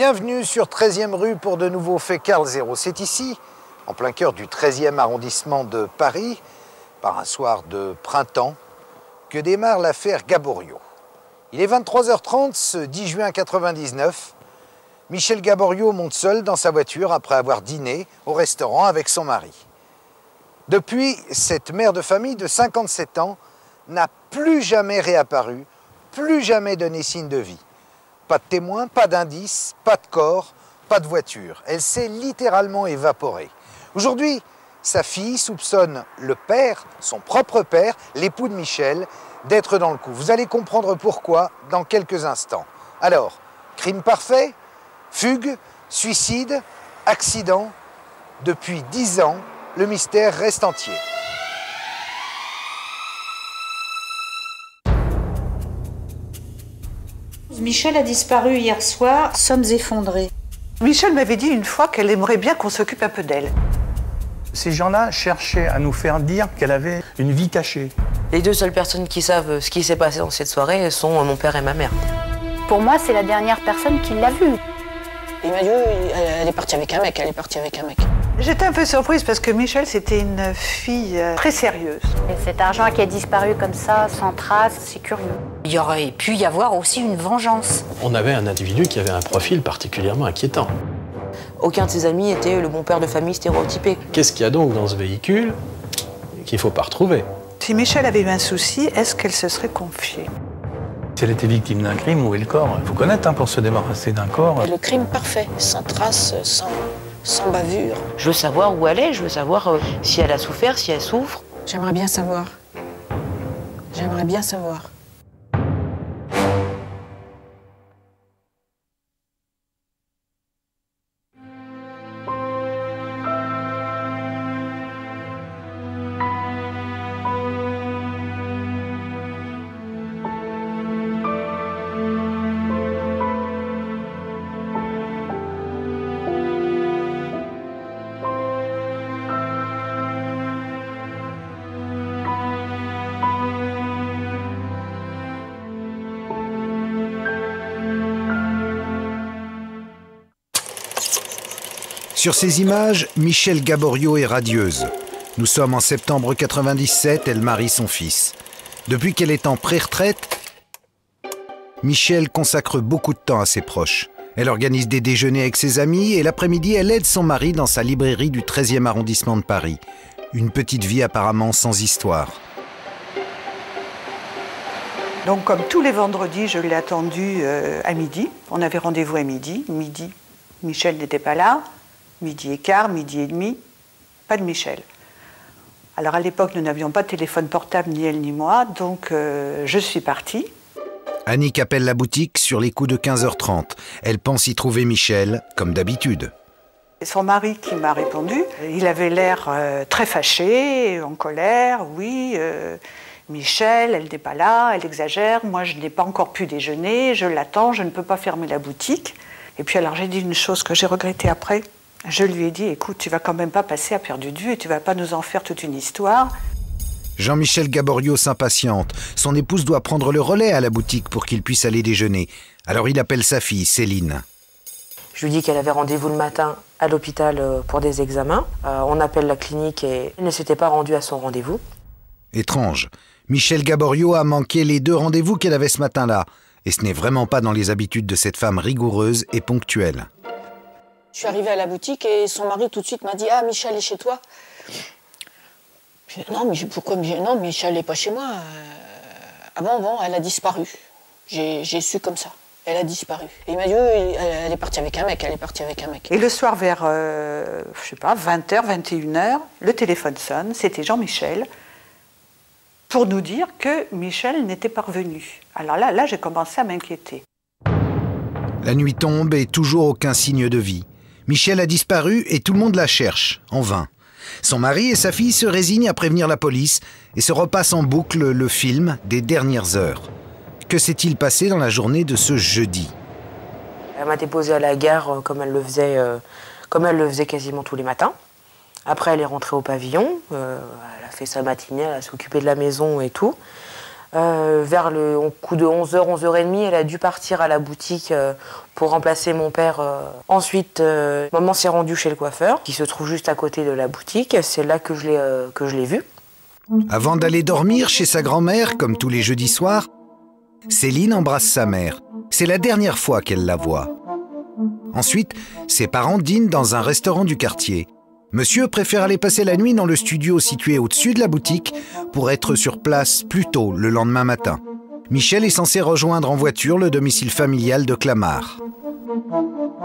Bienvenue sur 13e rue pour de nouveaux faits Carl Zéro. C'est ici, en plein cœur du 13e arrondissement de Paris, par un soir de printemps, que démarre l'affaire Gaboriau. Il est 23h30 ce 10 juin 1999. Michel Gaboriau monte seul dans sa voiture après avoir dîné au restaurant avec son mari. Depuis, cette mère de famille de 57 ans n'a plus jamais réapparu, plus jamais donné signe de vie. Pas de témoins, pas d'indices, pas de corps, pas de voiture. Elle s'est littéralement évaporée. Aujourd'hui, sa fille soupçonne le père, son propre père, l'époux de Michel, d'être dans le coup. Vous allez comprendre pourquoi dans quelques instants. Alors, crime parfait, fugue, suicide, accident. Depuis 10 ans, le mystère reste entier. Michel a disparu hier soir, sommes effondrés. Michel m'avait dit une fois qu'elle aimerait bien qu'on s'occupe un peu d'elle. Ces gens-là cherchaient à nous faire dire qu'elle avait une vie cachée. Les deux seules personnes qui savent ce qui s'est passé dans cette soirée sont mon père et ma mère. Pour moi, c'est la dernière personne qui l'a vue. Il m'a dit, elle est partie avec un mec, J'étais un peu surprise parce que Michel, c'était une fille très sérieuse. Et cet argent qui a disparu comme ça, sans trace, c'est curieux. Il y aurait pu y avoir aussi une vengeance. On avait un individu qui avait un profil particulièrement inquiétant. Aucun de ses amis était le bon père de famille stéréotypé. Qu'est-ce qu'il y a donc dans ce véhicule qu'il ne faut pas retrouver? Si Michel avait eu un souci, est-ce qu'elle se serait confiée? Si elle était victime d'un crime, où est le corps? Il faut connaître pour se débarrasser d'un corps. Le crime parfait, sans trace, sans bavure. Je veux savoir où elle est, je veux savoir si elle a souffert, si elle souffre. J'aimerais bien savoir. J'aimerais bien savoir. Sur ces images, Michel Gaboriau est radieuse. Nous sommes en septembre 97, elle marie son fils. Depuis qu'elle est en pré-retraite, Michel consacre beaucoup de temps à ses proches. Elle organise des déjeuners avec ses amis et l'après-midi, elle aide son mari dans sa librairie du 13e arrondissement de Paris. Une petite vie apparemment sans histoire. Donc comme tous les vendredis, je l'ai attendue à midi. On avait rendez-vous à midi. Midi, Michel n'était pas là. Midi et quart, midi et demi, pas de Michel. Alors à l'époque, nous n'avions pas de téléphone portable, ni elle ni moi, donc je suis partie. Annick appelle la boutique sur les coups de 15h30. Elle pense y trouver Michel, comme d'habitude. Son mari qui m'a répondu, il avait l'air très fâché, en colère, oui. Michel, elle n'est pas là, elle exagère, moi je n'ai pas encore pu déjeuner, je l'attends, je ne peux pas fermer la boutique. Et puis alors j'ai dit une chose que j'ai regrettée après. Je lui ai dit, écoute, tu vas quand même pas passer à perdu de vue et tu vas pas nous en faire toute une histoire. Jean-Michel Gaboriau s'impatiente. Son épouse doit prendre le relais à la boutique pour qu'il puisse aller déjeuner. Alors il appelle sa fille, Céline. Je lui dis qu'elle avait rendez-vous le matin à l'hôpital pour des examens. On appelle la clinique et elle ne s'était pas rendue à son rendez-vous. Étrange. Michel Gaboriau a manqué les 2 rendez-vous qu'elle avait ce matin-là. Et ce n'est vraiment pas dans les habitudes de cette femme rigoureuse et ponctuelle. Je suis arrivée à la boutique et son mari tout de suite m'a dit, ah, Michel est chez toi? Non, mais pourquoi? Non, Michel n'est pas chez moi. Ah bon, elle a disparu. J'ai su comme ça. Elle a disparu. Et il m'a dit, elle est partie avec un mec, Et le soir vers, je sais pas, 20h, 21h, le téléphone sonne, c'était Jean-Michel, pour nous dire que Michel n'était pas revenu. Alors là, j'ai commencé à m'inquiéter. La nuit tombe et toujours aucun signe de vie. Michel a disparu et tout le monde la cherche, en vain. Son mari et sa fille se résignent à prévenir la police et se repassent en boucle le film des dernières heures. Que s'est-il passé dans la journée de ce jeudi? Elle m'a déposée à la gare comme elle le faisait quasiment tous les matins. Après, elle est rentrée au pavillon, elle a fait sa matinée, elle a s'occupé de la maison et tout. Au coup de 11h, 11h30, elle a dû partir à la boutique pour remplacer mon père. Ensuite, maman s'est rendue chez le coiffeur, qui se trouve juste à côté de la boutique. C'est là que je l'ai vue. Avant d'aller dormir chez sa grand-mère, comme tous les jeudis soirs, Céline embrasse sa mère. C'est la dernière fois qu'elle la voit. Ensuite, ses parents dînent dans un restaurant du quartier. Monsieur préfère aller passer la nuit dans le studio situé au-dessus de la boutique pour être sur place plus tôt le lendemain matin. Michel est censé rejoindre en voiture le domicile familial de Clamart.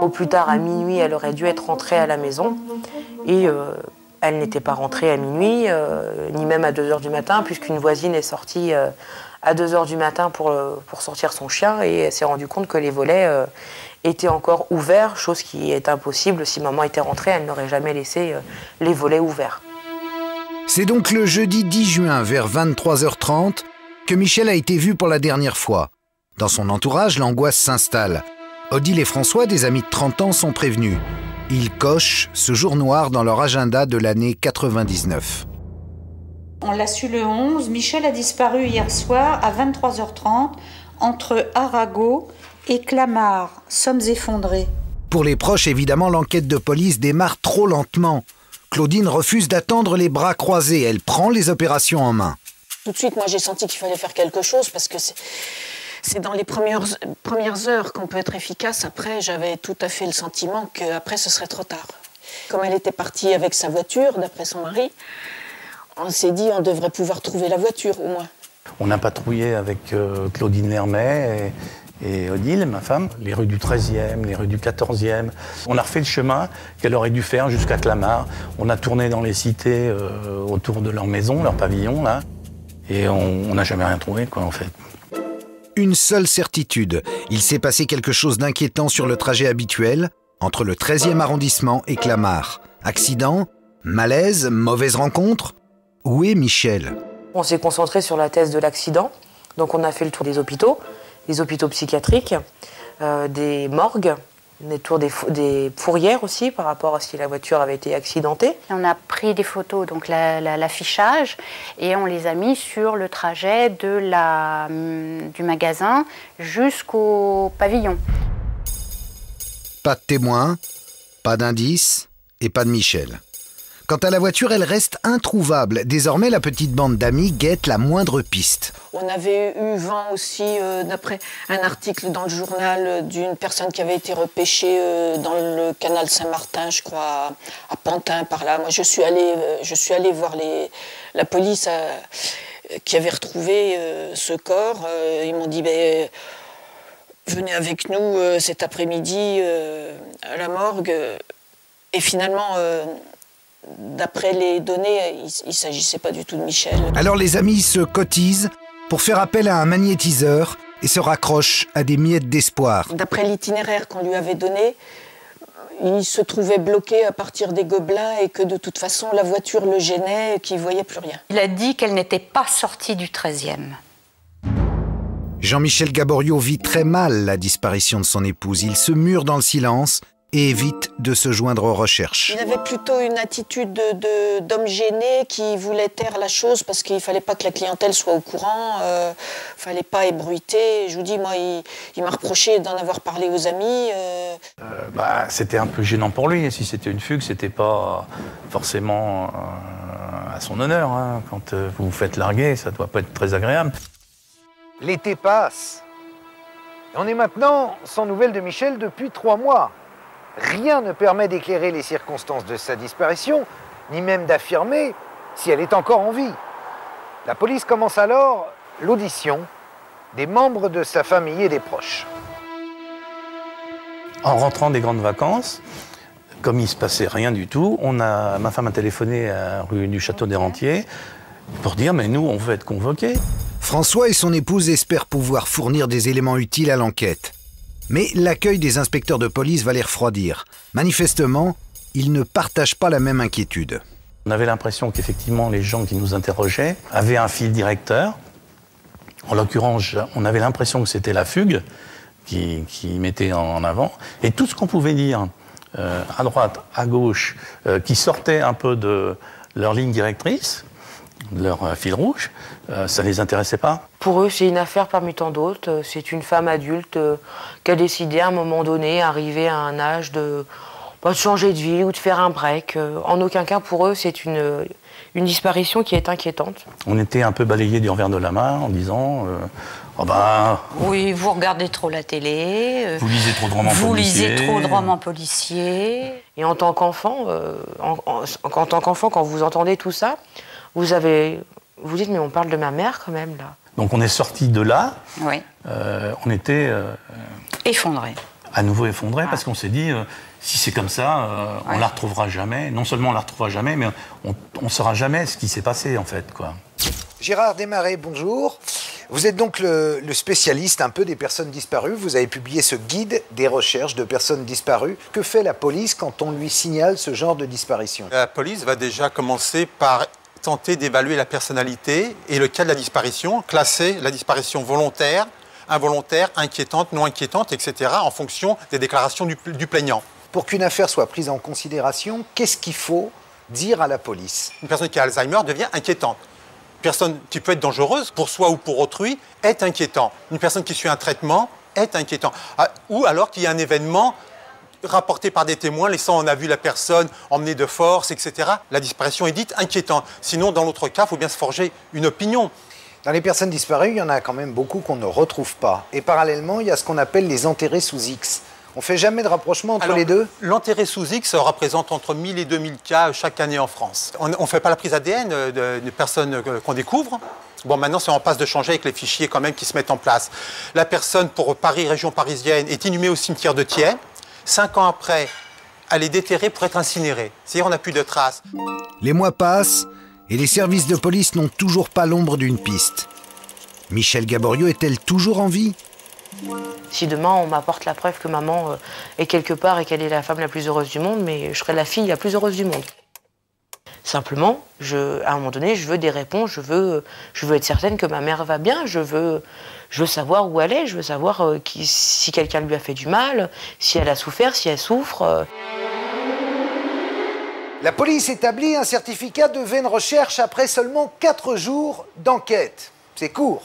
Au plus tard, à minuit, elle aurait dû être rentrée à la maison. Et elle n'était pas rentrée à minuit, ni même à 2h du matin, puisqu'une voisine est sortie à 2h du matin pour sortir son chien et elle s'est rendue compte que les volets étaient encore ouverts, chose qui est impossible. Si maman était rentrée, elle n'aurait jamais laissé les volets ouverts. C'est donc le jeudi 10 juin, vers 23h30, que Michel a été vu pour la dernière fois. Dans son entourage, l'angoisse s'installe. Odile et François, des amis de 30 ans, sont prévenus. Ils cochent ce jour noir dans leur agenda de l'année 99. On l'a su le 11. Michel a disparu hier soir à 23h30 entre Arago et Clamart. Sommes effondrés. Pour les proches, évidemment, l'enquête de police démarre trop lentement. Claudine refuse d'attendre les bras croisés. Elle prend les opérations en main. Tout de suite, moi, j'ai senti qu'il fallait faire quelque chose parce que c'est dans les premières heures qu'on peut être efficace. Après, j'avais tout à fait le sentiment qu'après, ce serait trop tard. Comme elle était partie avec sa voiture, d'après son mari, on s'est dit on devrait pouvoir trouver la voiture, au moins. On a patrouillé avec Claudine Lermet et Odile, ma femme, les rues du 13e, les rues du 14e. On a refait le chemin qu'elle aurait dû faire jusqu'à Clamart. On a tourné dans les cités autour de leur maison, leur pavillon, là. Et on n'a jamais rien trouvé, quoi, en fait. Une seule certitude, il s'est passé quelque chose d'inquiétant sur le trajet habituel entre le 13e arrondissement et Clamart. Accident, malaise, mauvaise rencontre. Où est Michel ? On s'est concentré sur la thèse de l'accident. Donc on a fait le tour des hôpitaux psychiatriques, des morgues, des tours des fourrières aussi par rapport à si la voiture avait été accidentée. On a pris des photos, donc l'affichage, et on les a mis sur le trajet du magasin jusqu'au pavillon. Pas de témoins, pas d'indices et pas de Michel. Quant à la voiture, elle reste introuvable. Désormais, la petite bande d'amis guette la moindre piste. On avait eu vent aussi, d'après un article dans le journal, d'une personne qui avait été repêchée dans le canal Saint-Martin, je crois, à Pantin, par là. Moi, je suis allée voir la police qui avait retrouvé ce corps. Ils m'ont dit, venez avec nous cet après-midi à la morgue. Et finalement... d'après les données, il ne s'agissait pas du tout de Michel. Alors les amis se cotisent pour faire appel à un magnétiseur et se raccrochent à des miettes d'espoir. D'après l'itinéraire qu'on lui avait donné, il se trouvait bloqué à partir des Gobelins et que de toute façon la voiture le gênait et qu'il ne voyait plus rien. Il a dit qu'elle n'était pas sortie du 13e. Jean-Michel Gaborio vit très mal la disparition de son épouse. Il se mure dans le silence et évite de se joindre aux recherches. Il avait plutôt une attitude d'homme gêné qui voulait taire la chose parce qu'il ne fallait pas que la clientèle soit au courant, il ne fallait pas ébruiter. Je vous dis, moi, il m'a reproché d'en avoir parlé aux amis. C'était un peu gênant pour lui. Si c'était une fugue, c'était pas forcément à son honneur. Hein. Quand vous vous faites larguer, ça ne doit pas être très agréable. L'été passe. On est maintenant sans nouvelles de Michel depuis 3 mois. Rien ne permet d'éclairer les circonstances de sa disparition, ni même d'affirmer si elle est encore en vie. La police commence alors l'audition des membres de sa famille et des proches. En rentrant des grandes vacances, comme il ne se passait rien du tout, ma femme a téléphoné à rue du Château des Rentiers pour dire « mais nous, on veut être convoqués ». François et son épouse espèrent pouvoir fournir des éléments utiles à l'enquête. Mais l'accueil des inspecteurs de police va les refroidir. Manifestement, ils ne partagent pas la même inquiétude. On avait l'impression qu'effectivement, les gens qui nous interrogeaient avaient un fil directeur. En l'occurrence, on avait l'impression que c'était la fugue qui mettait en avant. Et tout ce qu'on pouvait dire, à droite, à gauche, qui sortait un peu de leur ligne directrice, leur fil rouge. Ça ne les intéressait pas. Pour eux, c'est une affaire parmi tant d'autres. C'est une femme adulte qui a décidé à un moment donné, arriver à un âge de changer de vie ou de faire un break. En aucun cas, pour eux, c'est une disparition qui est inquiétante. On était un peu balayés du revers de la main en disant oui, vous regardez trop la télé. Vous lisez trop de romans policiers. Vous lisez trop de romans policiers. Et en tant qu'enfant, quand vous entendez tout ça, vous dites, mais on parle de ma mère quand même, là. Donc on est sorti de là. Oui. On était... effondrés. À nouveau effondrés, parce qu'on s'est dit, si c'est comme ça, on la retrouvera jamais. Non seulement on la retrouvera jamais, mais on ne saura jamais ce qui s'est passé, en fait, quoi. Gérard Desmarais, bonjour. Vous êtes donc le spécialiste un peu des personnes disparues. Vous avez publié ce guide des recherches de personnes disparues. Que fait la police quand on lui signale ce genre de disparition? La police va déjà commencer par tenter d'évaluer la personnalité et le cas de la disparition, classer la disparition volontaire, involontaire, inquiétante, non inquiétante, etc. en fonction des déclarations du plaignant. Pour qu'une affaire soit prise en considération, qu'est-ce qu'il faut dire à la police? Une personne qui a Alzheimer devient inquiétante. Une personne qui peut être dangereuse pour soi ou pour autrui est inquiétant. Une personne qui suit un traitement est inquiétant. Ou alors qu'il y a un événement rapporté par des témoins, laissant en vue la personne emmenée de force, etc. La disparition est dite inquiétante. Sinon, dans l'autre cas, il faut bien se forger une opinion. Dans les personnes disparues, il y en a quand même beaucoup qu'on ne retrouve pas. Et parallèlement, il y a ce qu'on appelle les enterrés sous X. On ne fait jamais de rapprochement entre les deux? L'enterré sous X représente entre 1000 et 2000 cas chaque année en France. On ne fait pas la prise ADN de personnes qu'on découvre. Bon, maintenant, c'est en passe de changer avec les fichiers quand même qui se mettent en place. La personne, pour Paris, région parisienne, est inhumée au cimetière de Thiers. 5 ans après, elle est déterrée pour être incinérée. C'est-à-dire on n'a plus de traces. Les mois passent et les services de police n'ont toujours pas l'ombre d'une piste. Michèle Gaborio est-elle toujours en vie? Si demain on m'apporte la preuve que maman est quelque part et qu'elle est la femme la plus heureuse du monde, mais je serai la fille la plus heureuse du monde. Simplement, à un moment donné, je veux des réponses, je veux être certaine que ma mère va bien, je veux savoir où elle est, je veux savoir si quelqu'un lui a fait du mal, si elle a souffert, si elle souffre. La police établit un certificat de vaine recherche après seulement 4 jours d'enquête. C'est court.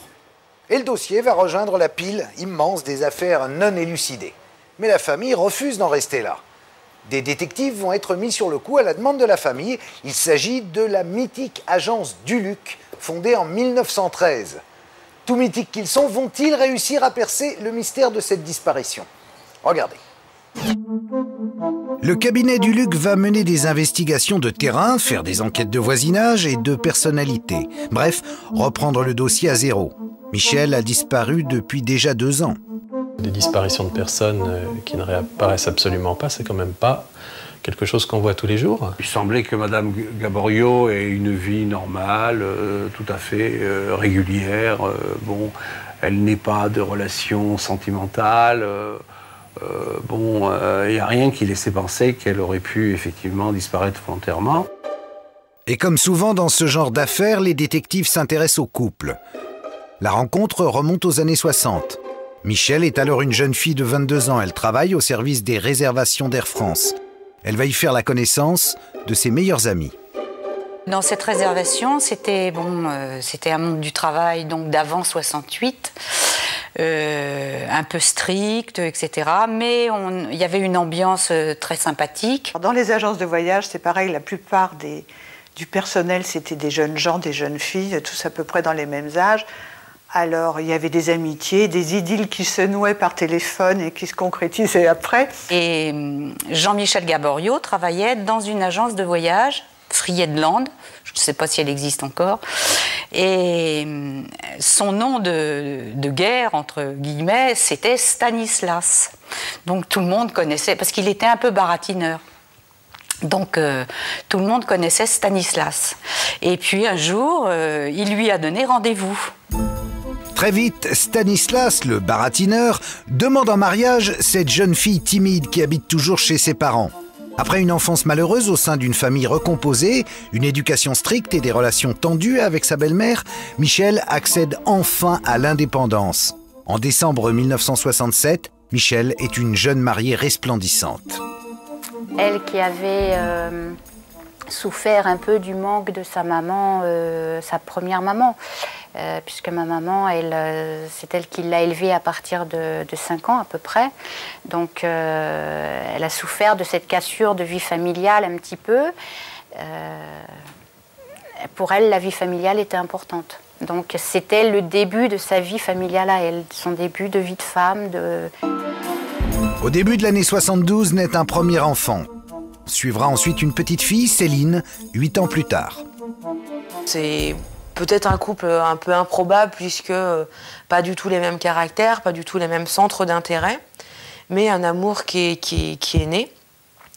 Et le dossier va rejoindre la pile immense des affaires non élucidées. Mais la famille refuse d'en rester là. Des détectives vont être mis sur le coup à la demande de la famille. Il s'agit de la mythique agence Duluc, fondée en 1913. Tout mythiques qu'ils sont, vont-ils réussir à percer le mystère de cette disparition? Regardez. Le cabinet Duluc va mener des investigations de terrain, faire des enquêtes de voisinage et de personnalité. Bref, reprendre le dossier à zéro. Michel a disparu depuis déjà 2 ans. Des disparitions de personnes qui ne réapparaissent absolument pas, c'est quand même pas quelque chose qu'on voit tous les jours. Il semblait que Madame Gaborio ait une vie normale, tout à fait régulière. Bon, elle n'ait pas de relation sentimentale. Il n'y a rien qui laissait penser qu'elle aurait pu effectivement disparaître volontairement. Et comme souvent dans ce genre d'affaires, les détectives s'intéressent au couple. La rencontre remonte aux années 60. Michèle est alors une jeune fille de 22 ans. Elle travaille au service des réservations d'Air France. Elle va y faire la connaissance de ses meilleurs amis. Dans cette réservation, c'était un monde du travail donc d'avant 68, un peu strict, etc. Mais il y avait une ambiance très sympathique. Dans les agences de voyage, c'est pareil, la plupart du personnel, c'était des jeunes gens, des jeunes filles, tous à peu près dans les mêmes âges. Alors, il y avait des amitiés, des idylles qui se nouaient par téléphone et qui se concrétisaient après. Et Jean-Michel Gaborio travaillait dans une agence de voyage, Friedland, je ne sais pas si elle existe encore, et son nom de guerre, entre guillemets, c'était Stanislas. Donc tout le monde connaissait, parce qu'il était un peu baratineur. Donc tout le monde connaissait Stanislas. Et puis un jour, il lui a donné rendez-vous. Très vite, Stanislas, le baratineur, demande en mariage cette jeune fille timide qui habite toujours chez ses parents. Après une enfance malheureuse au sein d'une famille recomposée, une éducation stricte et des relations tendues avec sa belle-mère, Michèle accède enfin à l'indépendance. En décembre 1967, Michèle est une jeune mariée resplendissante. Elle qui avait souffert un peu du manque de sa maman, sa première maman, puisque ma maman, c'est elle qui l'a élevée à partir de 5 ans à peu près. Donc elle a souffert de cette cassure de vie familiale un petit peu. Pour elle, la vie familiale était importante. Donc c'était le début de sa vie familiale à elle, son début de vie de femme. Au début de l'année 72 naît un premier enfant. Suivra ensuite une petite fille, Céline, 8 ans plus tard. C'est peut-être un couple un peu improbable puisque pas du tout les mêmes caractères, pas du tout les mêmes centres d'intérêt, mais un amour qui est né.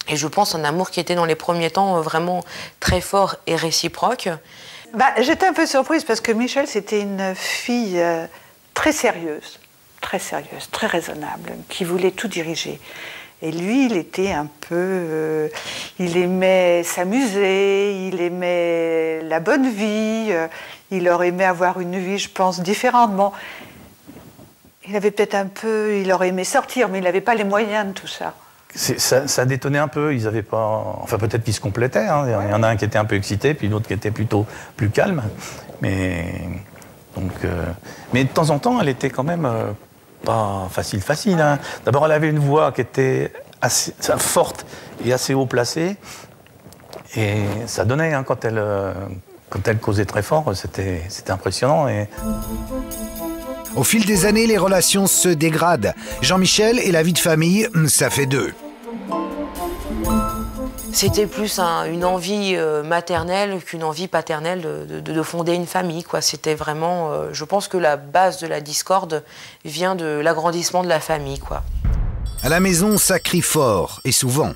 Et je pense un amour qui était dans les premiers temps vraiment très fort et réciproque. J'étais un peu surprise parce que Michel, c'était une fille très sérieuse, très raisonnable, qui voulait tout diriger. Et lui, il était un peu... il aimait s'amuser, il aimait la bonne vie, il aurait aimé avoir une vie, je pense, différente. Bon, il avait peut-être un peu... Il aurait aimé sortir, mais il n'avait pas les moyens de tout ça. Ça détonnait un peu, ils avaient pas... Enfin, peut-être qu'ils se complétaient, hein. Il y en a un qui était un peu excité, puis l'autre qui était plutôt plus calme. Mais de temps en temps, elle était quand même pas facile. Hein. D'abord, elle avait une voix qui était assez forte et assez haut placée. Et ça donnait, hein, quand elle causait très fort, c'était impressionnant. Au fil des années, les relations se dégradent. Jean-Michel et la vie de famille, ça fait deux. C'était plus une envie maternelle qu'une envie paternelle de fonder une famille, quoi. C'était vraiment... je pense que la base de la discorde vient de l'agrandissement de la famille, quoi. À la maison, ça crie fort, et souvent.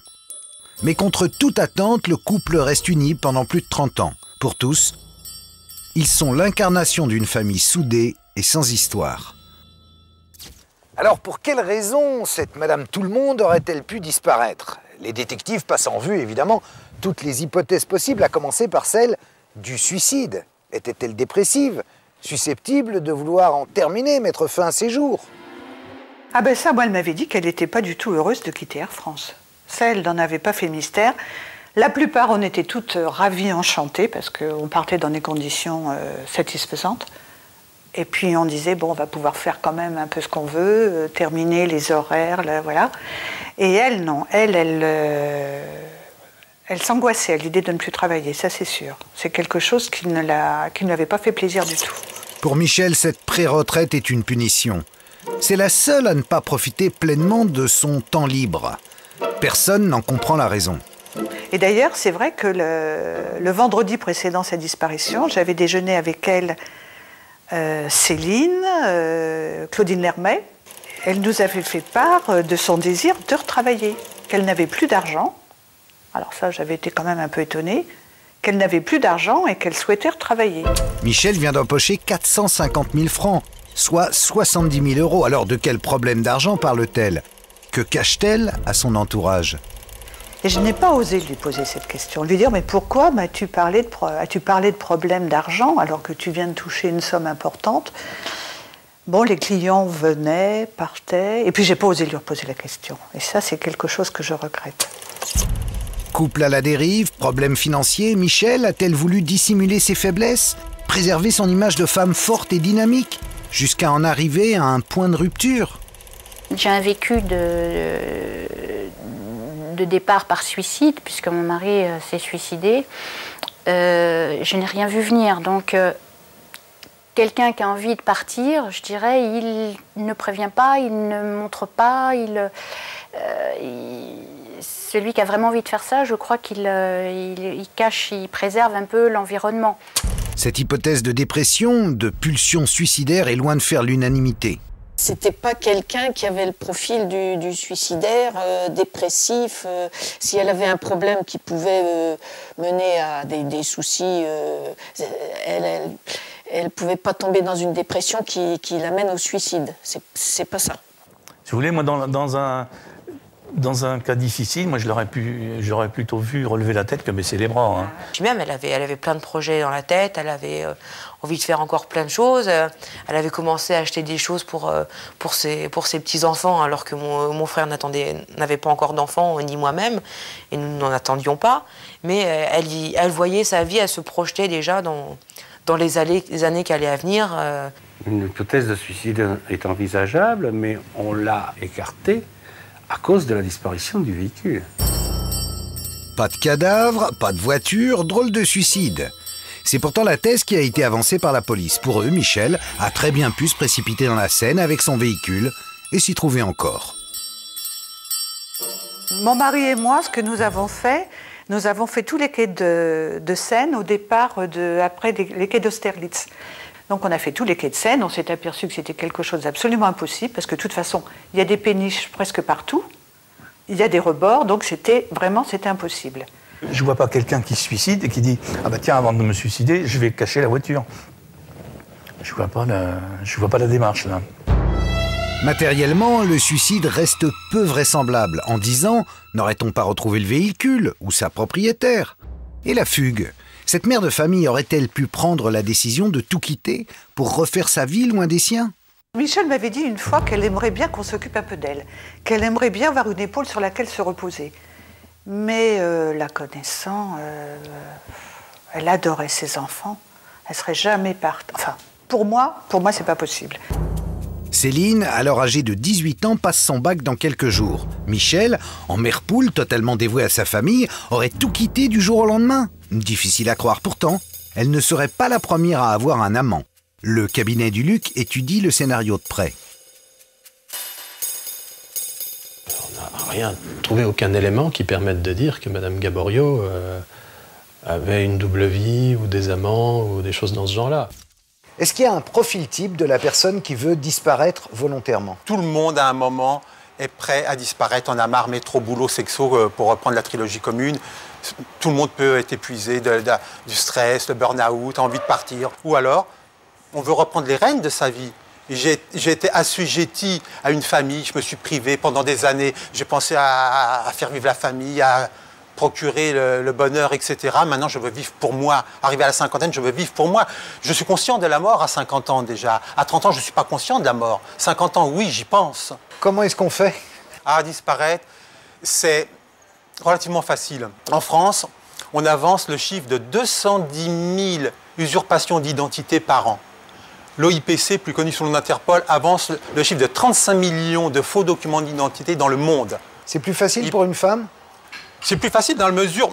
Mais contre toute attente, le couple reste uni pendant plus de 30 ans. Pour tous, ils sont l'incarnation d'une famille soudée et sans histoire. Alors, pour quelle raison cette Madame Tout-le-Monde aurait-elle pu disparaître? Les détectives passent en vue, évidemment, toutes les hypothèses possibles, à commencer par celle du suicide. Était-elle dépressive, susceptible de vouloir en terminer, mettre fin à ses jours? Ah ben ça, moi, elle m'avait dit qu'elle n'était pas du tout heureuse de quitter Air France. Ça, elle n'en avait pas fait mystère. La plupart, on était toutes ravies, enchantées, parce qu'on partait dans des conditions satisfaisantes. Et puis on disait, bon, on va pouvoir faire quand même un peu ce qu'on veut, terminer les horaires, là, voilà. Et elle, non. Elle s'angoissait à l'idée de ne plus travailler, ça c'est sûr. C'est quelque chose qui ne lui avait pas fait plaisir du tout. Pour Michel, cette pré-retraite est une punition. C'est la seule à ne pas profiter pleinement de son temps libre. Personne n'en comprend la raison. Et d'ailleurs, c'est vrai que le vendredi précédent sa disparition, j'avais déjeuné avec elle, Céline, Claudine Lermet. Elle nous avait fait part de son désir de retravailler, qu'elle n'avait plus d'argent. Alors ça, j'avais été quand même un peu étonnée, qu'elle n'avait plus d'argent et qu'elle souhaitait retravailler. Michel vient d'empocher 450 000 francs, soit 70 000 €. Alors de quel problème d'argent parle-t-elle? Que cache-t-elle à son entourage? Et je n'ai pas osé lui poser cette question, lui dire, mais pourquoi as-tu parlé de problème d'argent alors que tu viens de toucher une somme importante? Bon, les clients venaient, partaient, et puis j'ai pas osé lui reposer la question. Et ça, c'est quelque chose que je regrette. Couple à la dérive, problème financier, Michel a-t-elle voulu dissimuler ses faiblesses, préserver son image de femme forte et dynamique, jusqu'à en arriver à un point de rupture? J'ai un vécu de départ par suicide, puisque mon mari s'est suicidé. Je n'ai rien vu venir, donc quelqu'un qui a envie de partir, je dirais, il ne prévient pas, il ne montre pas, celui qui a vraiment envie de faire ça, je crois qu'il cache, il préserve un peu l'environnement. Cette hypothèse de dépression, de pulsion suicidaire est loin de faire l'unanimité. C'était pas quelqu'un qui avait le profil du suicidaire, dépressif. Si elle avait un problème qui pouvait mener à des soucis, elle pouvait pas tomber dans une dépression qui l'amène au suicide. C'est pas ça. Si vous voulez, moi, dans Dans un cas difficile, moi j'aurais plutôt vu relever la tête que baisser les bras. Hein. Puis même, elle avait plein de projets dans la tête, elle avait envie de faire encore plein de choses. Elle avait commencé à acheter des choses pour ses petits-enfants, alors que mon frère n'avait pas encore d'enfants, ni moi-même, et nous n'en attendions pas. Mais elle voyait sa vie, elle se projetait déjà dans les années qui allaient à venir. Une hypothèse de suicide est envisageable, mais on l'a écartée à cause de la disparition du véhicule. Pas de cadavre, pas de voiture, drôle de suicide. C'est pourtant la thèse qui a été avancée par la police. Pour eux, Michel a très bien pu se précipiter dans la Seine avec son véhicule et s'y trouver encore. Mon mari et moi, ce que nous avons fait tous les quais de Seine au départ après les quais d'Austerlitz. Donc on a fait tous les quais de Seine, on s'est aperçu que c'était quelque chose d'absolument impossible, parce que de toute façon, il y a des péniches presque partout, il y a des rebords, donc c'était impossible. Je vois pas quelqu'un qui se suicide et qui dit « Ah bah tiens, avant de me suicider, je vais cacher la voiture ». Je vois pas la démarche, là. Matériellement, le suicide reste peu vraisemblable. En 10 ans, n'aurait-on pas retrouvé le véhicule ou sa propriétaire? Et la fugue? Cette mère de famille aurait-elle pu prendre la décision de tout quitter pour refaire sa vie loin des siens? Michel m'avait dit une fois qu'elle aimerait bien qu'on s'occupe un peu d'elle, qu'elle aimerait bien avoir une épaule sur laquelle se reposer. Mais la connaissant, elle adorait ses enfants. Elle serait jamais partie. Enfin, pour moi, c'est pas possible. Céline, alors âgée de 18 ans, passe son bac dans quelques jours. Michel, en mère poule, totalement dévouée à sa famille, aurait tout quitté du jour au lendemain. Difficile à croire pourtant, elle ne serait pas la première à avoir un amant. Le cabinet du Luc étudie le scénario de près. On n'a rien trouvé, aucun élément qui permette de dire que Mme Gaboriau avait une double vie ou des amants ou des choses dans ce genre-là. Est-ce qu'il y a un profil type de la personne qui veut disparaître volontairement? Tout le monde, à un moment, est prêt à disparaître. On a marre, métro, boulot, sexo, pour reprendre la trilogie commune. Tout le monde peut être épuisé du stress, le burn-out, envie de partir. Ou alors, on veut reprendre les rênes de sa vie. J'ai été assujetti à une famille, je me suis privé pendant des années. J'ai pensé à faire vivre la famille, à procurer le bonheur, etc. Maintenant, je veux vivre pour moi. Arrivé à la cinquantaine, je veux vivre pour moi. Je suis conscient de la mort à 50 ans déjà. À 30 ans, je ne suis pas conscient de la mort. 50 ans, oui, j'y pense. Comment est-ce qu'on fait? Disparaître, c'est relativement facile. En France, on avance le chiffre de 210 000 usurpations d'identité par an. L'OIPC, plus connu sous le nom d'Interpol, avance le chiffre de 35 millions de faux documents d'identité dans le monde. C'est plus facile pour une femme? C'est plus facile dans la mesure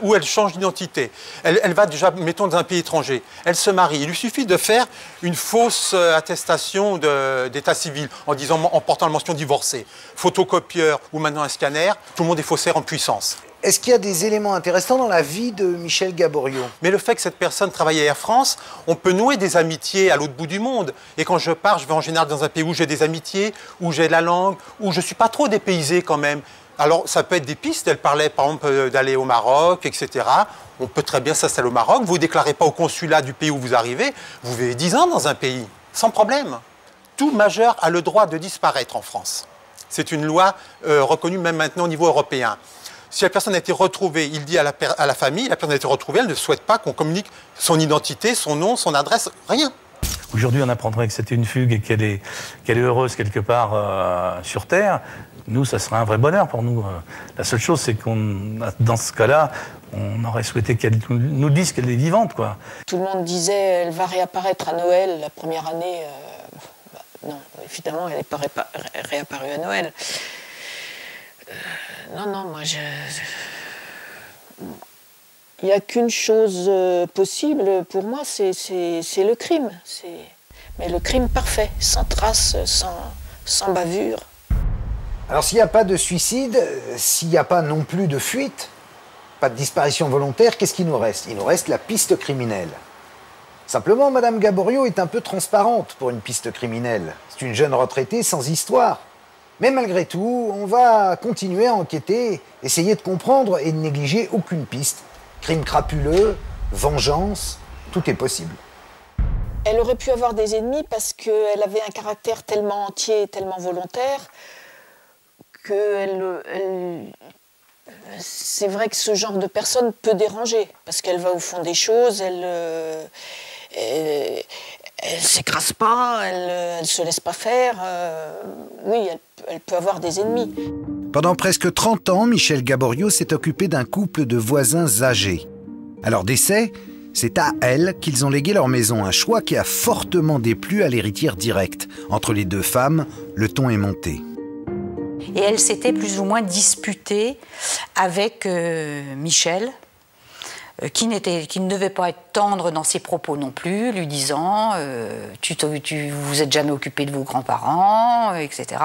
où elle change d'identité. Elle va déjà, mettons, dans un pays étranger. Elle se marie. Il lui suffit de faire une fausse attestation d'état civil en portant la mention divorcée. Photocopieur ou maintenant un scanner, tout le monde est faussaire en puissance. Est-ce qu'il y a des éléments intéressants dans la vie de Michel Gaboriau? Mais le fait que cette personne travaille à Air France, on peut nouer des amitiés à l'autre bout du monde. Et quand je pars, je vais en général dans un pays où j'ai des amitiés, où j'ai la langue, où je ne suis pas trop dépaysé quand même. Alors, ça peut être des pistes. Elle parlait, par exemple, d'aller au Maroc, etc. On peut très bien s'installer au Maroc. Vous ne déclarez pas au consulat du pays où vous arrivez. Vous vivez 10 ans dans un pays, sans problème. Tout majeur a le droit de disparaître en France. C'est une loi reconnue même maintenant au niveau européen. Si la personne a été retrouvée, il dit à la famille, la personne a été retrouvée, elle ne souhaite pas qu'on communique son identité, son nom, son adresse, rien. Aujourd'hui, on apprendrait que c'était une fugue et qu'elle est heureuse quelque part sur Terre. Nous, ça serait un vrai bonheur pour nous. La seule chose, c'est dans ce cas-là, on aurait souhaité qu'elle nous dise qu'elle est vivante, quoi. Tout le monde disait elle va réapparaître à Noël la première année. Non, évidemment, elle n'est pas réapparue à Noël. Non, moi, il n'y a qu'une chose possible pour moi, c'est le crime. Mais le crime parfait, sans trace, sans bavure. Alors s'il n'y a pas de suicide, s'il n'y a pas non plus de fuite, pas de disparition volontaire, qu'est-ce qu'il nous reste? Il nous reste la piste criminelle. Simplement, Madame Gaboriau est un peu transparente pour une piste criminelle. C'est une jeune retraitée sans histoire. Mais malgré tout, on va continuer à enquêter, essayer de comprendre et de négliger aucune piste. Crime crapuleux, vengeance, tout est possible. Elle aurait pu avoir des ennemis parce qu'elle avait un caractère tellement entier, tellement volontaire, c'est vrai que ce genre de personne peut déranger, parce qu'elle va au fond des choses, elle s'écrase pas, elle se laisse pas faire. Oui, elle peut avoir des ennemis. Pendant presque 30 ans, Michel Gaborio s'est occupé d'un couple de voisins âgés. À leur décès, c'est à elle qu'ils ont légué leur maison, un choix qui a fortement déplu à l'héritière directe. Entre les deux femmes, le ton est monté. Et elle s'était plus ou moins disputée avec Michel, qui ne devait pas être tendre dans ses propos non plus, lui disant vous êtes jamais occupé de vos grands-parents, etc.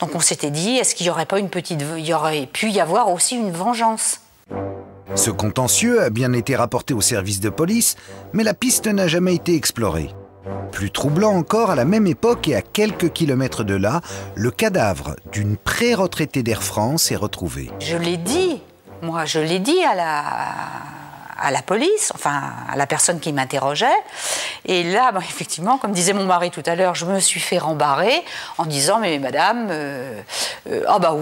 Donc on s'était dit, est-ce qu'il y aurait pas il y aurait pu y avoir aussi une vengeance? Ce contentieux a bien été rapporté au service de police, mais la piste n'a jamais été explorée. Plus troublant encore, à la même époque et à quelques kilomètres de là, le cadavre d'une pré-retraitée d'Air France est retrouvé. Je l'ai dit à la police, enfin à la personne qui m'interrogeait. Et là, effectivement, comme disait mon mari tout à l'heure, je me suis fait rembarrer en disant « Mais madame,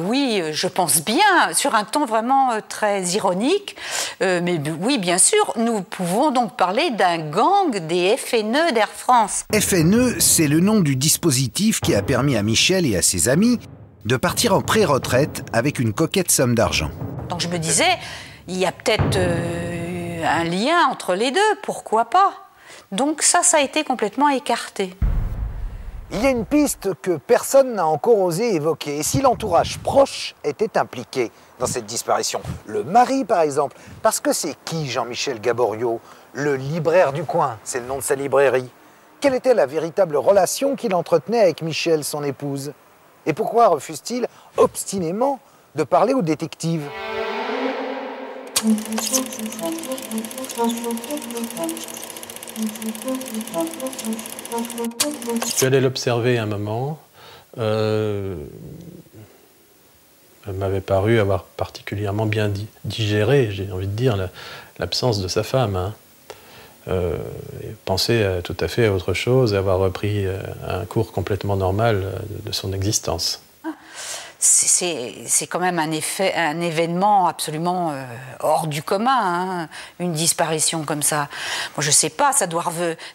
oui, je pense bien », sur un ton vraiment très ironique. Mais oui, bien sûr, nous pouvons donc parler d'un gang des FNE d'Air France. FNE, c'est le nom du dispositif qui a permis à Michel et à ses amis de partir en pré-retraite avec une coquette somme d'argent. Donc je me disais, il y a peut-être un lien entre les deux, pourquoi pas? Donc ça a été complètement écarté. Il y a une piste que personne n'a encore osé évoquer. Et si l'entourage proche était impliqué dans cette disparition? Le mari, par exemple. Parce que c'est qui, Jean-Michel Gaborio? Le libraire du coin, c'est le nom de sa librairie. Quelle était la véritable relation qu'il entretenait avec Michel, son épouse? Et pourquoi refuse-t-il obstinément de parler aux détectives? Je suis allé l'observer un moment. Elle m'avait paru avoir particulièrement bien digéré, j'ai envie de dire, l'absence de sa femme. Hein. Pensait tout à fait à autre chose et avoir repris un cours complètement normal de son existence. C'est quand même un événement absolument hors du commun, hein, une disparition comme ça. Moi, je sais pas, ça doit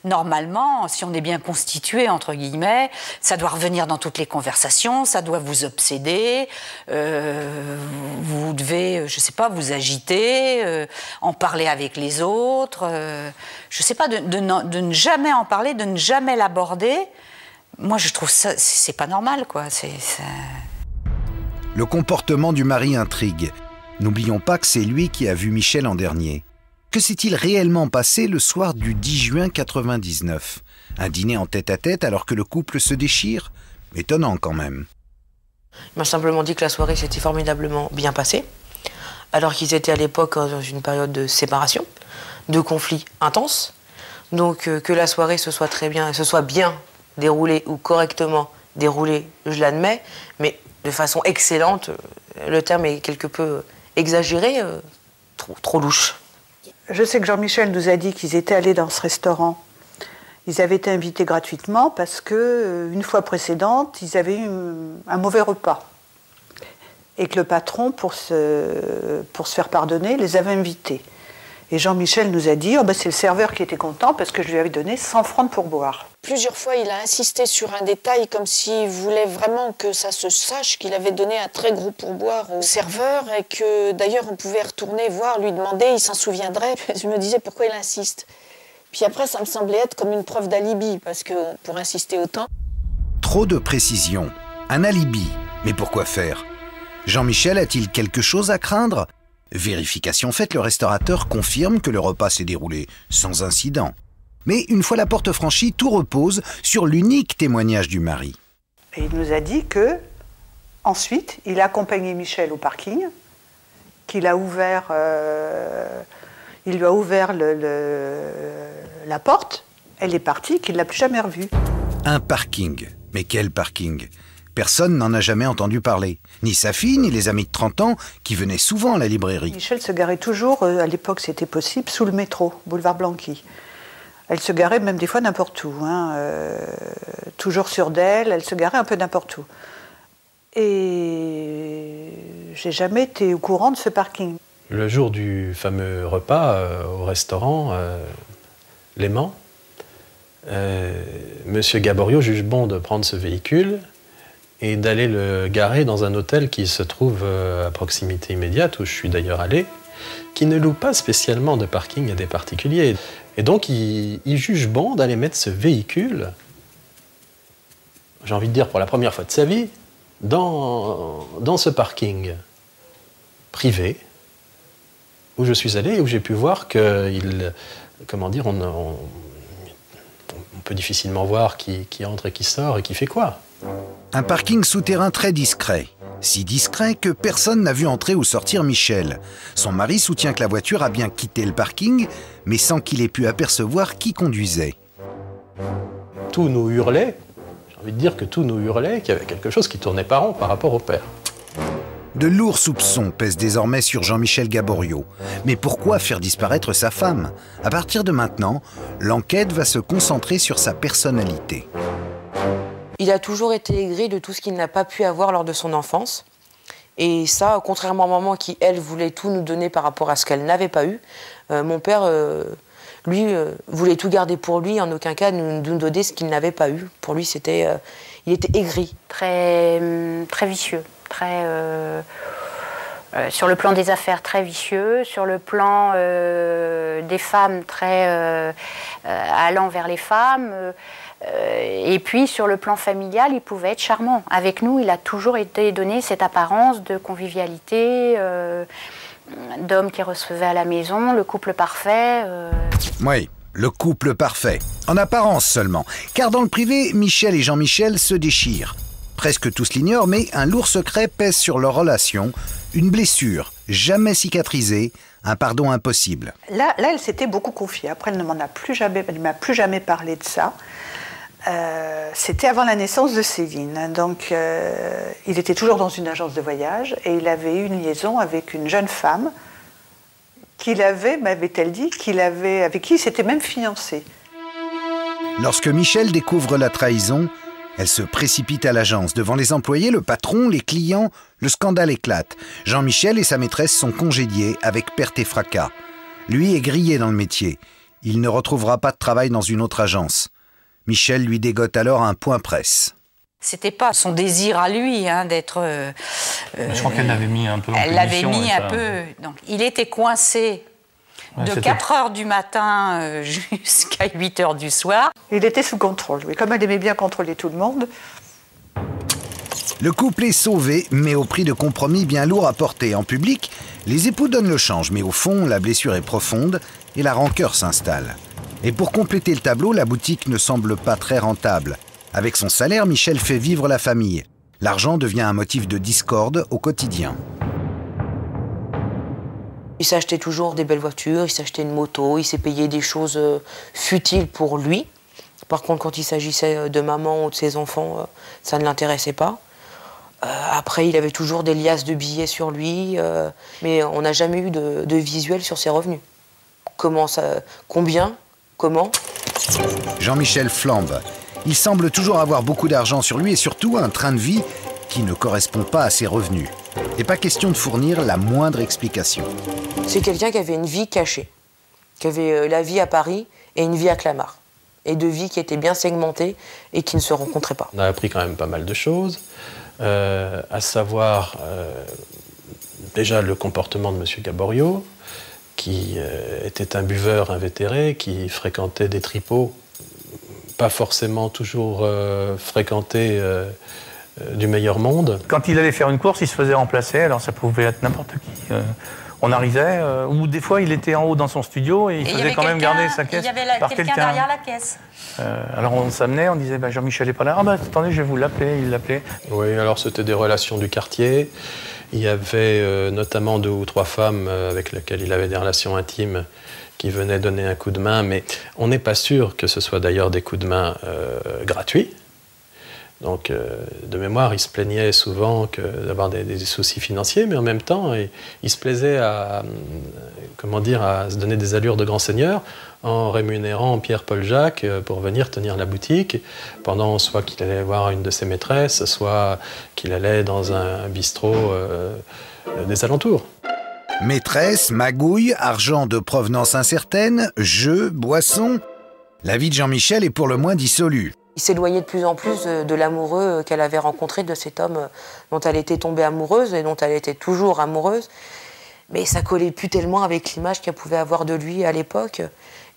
normalement, si on est bien constitué, entre guillemets, ça doit revenir dans toutes les conversations, ça doit vous obséder, vous devez, je sais pas, vous agiter, en parler avec les autres, je sais pas, de ne jamais en parler, de ne jamais l'aborder. Moi, je trouve ça, c'est pas normal, quoi. Le comportement du mari intrigue. N'oublions pas que c'est lui qui a vu Michel en dernier. Que s'est-il réellement passé le soir du 10 juin 99? Un dîner en tête-à-tête alors que le couple se déchire? Étonnant quand même. Il m'a simplement dit que la soirée s'était formidablement bien passée, alors qu'ils étaient à l'époque dans une période de séparation, de conflits intenses. Donc que la soirée se soit bien déroulée ou correctement déroulée, je l'admets, mais de façon excellente, le terme est quelque peu exagéré, trop louche. Je sais que Jean-Michel nous a dit qu'ils étaient allés dans ce restaurant. Ils avaient été invités gratuitement parce que une fois précédente, ils avaient eu un mauvais repas. Et que le patron, pour se faire pardonner, les avait invités. Et Jean-Michel nous a dit, c'est le serveur qui était content parce que je lui avais donné 100 francs de pourboire. Plusieurs fois, il a insisté sur un détail comme s'il voulait vraiment que ça se sache qu'il avait donné un très gros pourboire au serveur et que d'ailleurs on pouvait retourner voir, lui demander, il s'en souviendrait. Je me disais pourquoi il insiste. Puis après, ça me semblait être comme une preuve d'alibi parce que pour insister autant. Trop de précision, un alibi. Mais pourquoi faire? Jean-Michel a-t-il quelque chose à craindre? Vérification faite, le restaurateur confirme que le repas s'est déroulé sans incident. Mais une fois la porte franchie, tout repose sur l'unique témoignage du mari. Et il nous a dit que, ensuite, il a accompagné Michel au parking, qu'il a ouvert, il lui a ouvert la porte, elle est partie, qu'il ne l'a plus jamais revue. Un parking. Mais quel parking? Personne n'en a jamais entendu parler. Ni sa fille, ni les amis de 30 ans qui venaient souvent à la librairie. Michel se garait toujours, à l'époque c'était possible, sous le métro, boulevard Blanqui. Elle se garait même des fois n'importe où, toujours sur d'elle, elle se garait un peu n'importe où. Et j'ai jamais été au courant de ce parking. Le jour du fameux repas au restaurant Léman, Monsieur Gaborio juge bon de prendre ce véhicule et d'aller le garer dans un hôtel qui se trouve à proximité immédiate, où je suis d'ailleurs allé, qui ne loue pas spécialement de parking à des particuliers. Et donc, il juge bon d'aller mettre ce véhicule, j'ai envie de dire pour la première fois de sa vie, dans ce parking privé, où je suis allé et où j'ai pu voir qu'il, comment dire, on peut difficilement voir qui entre et qui sort et qui fait quoi. Un parking souterrain très discret. Si discret que personne n'a vu entrer ou sortir Michel. Son mari soutient que la voiture a bien quitté le parking, mais sans qu'il ait pu apercevoir qui conduisait. Tout nous hurlait, j'ai envie de dire que tout nous hurlait qu'il y avait quelque chose qui tournait pas rond par rapport au père. De lourds soupçons pèsent désormais sur Jean-Michel Gaborio. Mais pourquoi faire disparaître sa femme? À partir de maintenant, l'enquête va se concentrer sur sa personnalité. Il a toujours été aigri de tout ce qu'il n'a pas pu avoir lors de son enfance. Et ça, contrairement à maman qui, elle, voulait tout nous donner par rapport à ce qu'elle n'avait pas eu, mon père, lui, voulait tout garder pour lui, en aucun cas nous donner ce qu'il n'avait pas eu. Pour lui, il était aigri. Très vicieux, sur le plan des affaires, très vicieux, sur le plan des femmes, très allant vers les femmes. Et puis, sur le plan familial, il pouvait être charmant. Avec nous, il a toujours été donné cette apparence de convivialité, d'homme qui recevait à la maison, le couple parfait. Oui, le couple parfait. En apparence seulement. Car dans le privé, Michel et Jean-Michel se déchirent. Presque tous l'ignorent, mais un lourd secret pèse sur leur relation. Une blessure jamais cicatrisée, un pardon impossible. Là, elle s'était beaucoup confiée. Après, elle ne m'a plus jamais parlé de ça. C'était avant la naissance de Céline. Donc, il était toujours dans une agence de voyage et il avait eu une liaison avec une jeune femme m'avait-elle dit, avec qui il s'était même fiancé. Lorsque Michel découvre la trahison, elle se précipite à l'agence. Devant les employés, le patron, les clients, le scandale éclate. Jean-Michel et sa maîtresse sont congédiés avec perte et fracas. Lui est grillé dans le métier. Il ne retrouvera pas de travail dans une autre agence. Michel lui dégote alors un point presse. C'était pas son désir à lui d'être. Je crois qu'elle l'avait mis un peu en punition. Elle l'avait mis un peu. Donc, il était coincé de 4h du matin jusqu'à 8h du soir. Il était sous contrôle, oui. Comme elle aimait bien contrôler tout le monde. Le couple est sauvé, mais au prix de compromis bien lourds à porter. En public, les époux donnent le change, mais au fond, la blessure est profonde et la rancœur s'installe. Et pour compléter le tableau, la boutique ne semble pas très rentable. Avec son salaire, Michel fait vivre la famille. L'argent devient un motif de discorde au quotidien. Il s'achetait toujours des belles voitures, il s'achetait une moto, il s'est payé des choses futiles pour lui. Par contre, quand il s'agissait de maman ou de ses enfants, ça ne l'intéressait pas. Après, il avait toujours des liasses de billets sur lui, mais on n'a jamais eu de visuel sur ses revenus. Combien? Comment? Jean-Michel flambe. Il semble toujours avoir beaucoup d'argent sur lui et surtout un train de vie qui ne correspond pas à ses revenus. Et pas question de fournir la moindre explication. C'est quelqu'un qui avait une vie cachée, qui avait la vie à Paris et une vie à Clamart. Et deux vies qui étaient bien segmentées et qui ne se rencontraient pas. On a appris quand même pas mal de choses, à savoir déjà le comportement de M. Gaborio, qui était un buveur invétéré, qui fréquentait des tripots, pas forcément toujours fréquentés du meilleur monde. Quand il allait faire une course, il se faisait remplacer, alors ça pouvait être n'importe qui. On arrivait, ou des fois il était en haut dans son studio et il faisait quand même garder sa caisse par quelqu'un. Quelqu'un derrière la caisse. Alors on s'amenait, on disait Jean-Michel n'est pas là, attendez, je vais vous l'appeler, il l'appelait. Oui, alors c'était des relations du quartier. Il y avait notamment 2 ou 3 femmes avec lesquelles il avait des relations intimes qui venaient donner un coup de main, mais on n'est pas sûr que ce soit d'ailleurs des coups de main gratuits. Donc, de mémoire, il se plaignait souvent d'avoir des soucis financiers, mais en même temps, il se plaisait à se donner des allures de grand seigneur en rémunérant Pierre-Paul Jacques pour venir tenir la boutique, pendant soit qu'il allait voir une de ses maîtresses, soit qu'il allait dans un bistrot des alentours. Maîtresse, magouille, argent de provenance incertaine, jeux, boissons. La vie de Jean-Michel est pour le moins dissolue. Il s'éloignait de plus en plus de l'amoureux qu'elle avait rencontré, de cet homme dont elle était tombée amoureuse et dont elle était toujours amoureuse. Mais ça collait plus tellement avec l'image qu'elle pouvait avoir de lui à l'époque.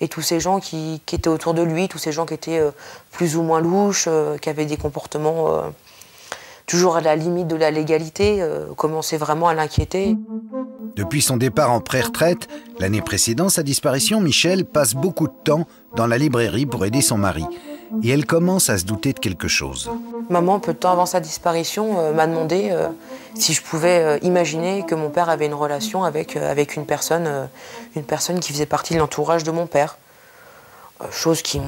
Et tous ces gens qui étaient autour de lui, tous ces gens qui étaient plus ou moins louches, qui avaient des comportements toujours à la limite de la légalité, commençaient vraiment à l'inquiéter. Depuis son départ en pré-retraite, l'année précédant sa disparition, Michel passe beaucoup de temps dans la librairie pour aider son mari. Et elle commence à se douter de quelque chose. Maman, peu de temps avant sa disparition, m'a demandé si je pouvais imaginer que mon père avait une relation avec une personne qui faisait partie de l'entourage de mon père. Chose qui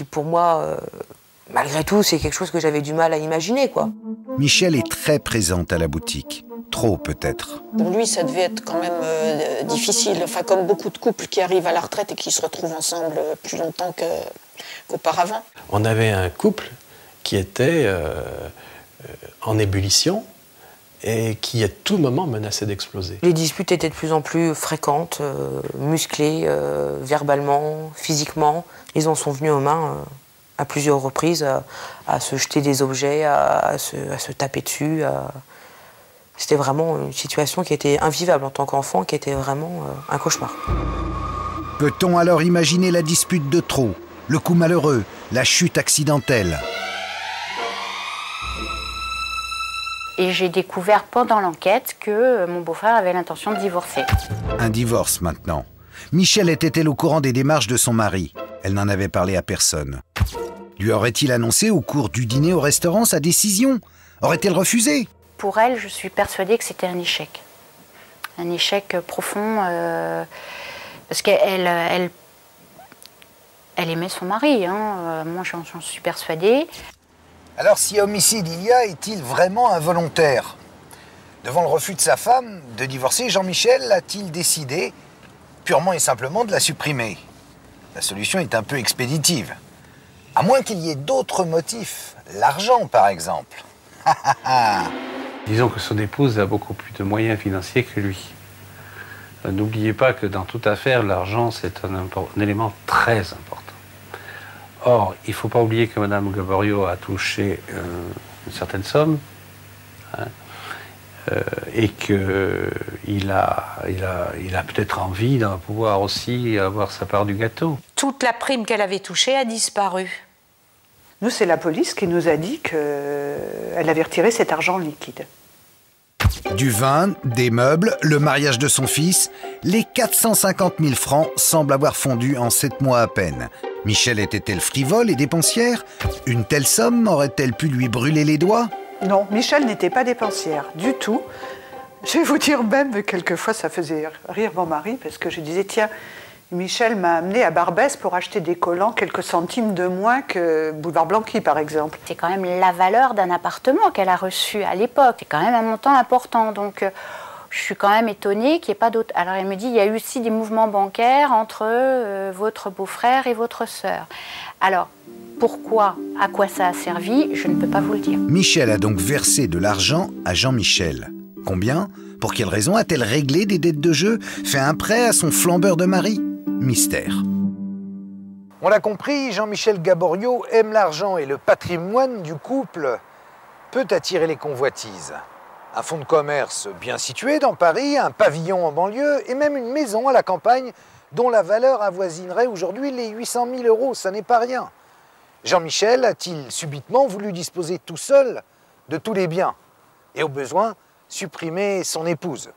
pour moi, malgré tout, c'est quelque chose que j'avais du mal à imaginer, quoi. Michel est très présente à la boutique. Trop, peut-être. Pour lui, ça devait être quand même difficile. Enfin, comme beaucoup de couples qui arrivent à la retraite et qui se retrouvent ensemble plus longtemps qu'auparavant. On avait un couple qui était en ébullition et qui à tout moment menaçait d'exploser. Les disputes étaient de plus en plus fréquentes, musclées, verbalement, physiquement. Ils en sont venus aux mains à plusieurs reprises, à se jeter des objets, à se taper dessus. C'était vraiment une situation qui était invivable en tant qu'enfant, qui était vraiment un cauchemar. Peut-on alors imaginer la dispute de trop, le coup malheureux, la chute accidentelle? Et j'ai découvert pendant l'enquête que mon beau-frère avait l'intention de divorcer. Un divorce maintenant. Michel était-elle au courant des démarches de son mari? Elle n'en avait parlé à personne. Lui aurait-il annoncé au cours du dîner au restaurant sa décision? Aurait-elle refusé? Pour elle, je suis persuadée que c'était un échec. Un échec profond, parce qu'elle aimait son mari, hein. Moi j'en suis persuadée. Alors si homicide il y a, est-il vraiment involontaire? Devant le refus de sa femme de divorcer, Jean-Michel a-t-il décidé purement et simplement de la supprimer? La solution est un peu expéditive. À moins qu'il y ait d'autres motifs, l'argent par exemple. Disons que son épouse a beaucoup plus de moyens financiers que lui. N'oubliez pas que dans toute affaire, l'argent, c'est un élément très important. Or, il ne faut pas oublier que Mme Gaborio a touché une certaine somme, hein, et qu'il a peut-être envie d'en pouvoir aussi avoir sa part du gâteau. Toute la prime qu'elle avait touchée a disparu. Nous, c'est la police qui nous a dit qu'elle avait retiré cet argent liquide. Du vin, des meubles, le mariage de son fils, les 450 000 francs semblent avoir fondu en 7 mois à peine. Michel était-elle frivole et dépensière? Une telle somme aurait-elle pu lui brûler les doigts? Non, Michel n'était pas dépensière du tout. Je vais vous dire même que quelquefois ça faisait rire mon mari parce que je disais tiens, Michel m'a amené à Barbès pour acheter des collants quelques centimes de moins que Boulevard Blanqui, par exemple. C'est quand même la valeur d'un appartement qu'elle a reçu à l'époque. C'est quand même un montant important. Donc, je suis quand même étonnée qu'il n'y ait pas d'autres. Alors, elle me dit, il y a eu aussi des mouvements bancaires entre votre beau-frère et votre sœur. Alors, pourquoi, à quoi ça a servi, je ne peux pas vous le dire. Michel a donc versé de l'argent à Jean-Michel. Combien? Pour quelle raison a-t-elle réglé des dettes de jeu? Fait un prêt à son flambeur de mari? Mystère. On l'a compris, Jean-Michel Gaborio aime l'argent et le patrimoine du couple peut attirer les convoitises. Un fonds de commerce bien situé dans Paris, un pavillon en banlieue et même une maison à la campagne dont la valeur avoisinerait aujourd'hui les 800 000 €, ça n'est pas rien. Jean-Michel a-t-il subitement voulu disposer tout seul de tous les biens et au besoin supprimer son épouse?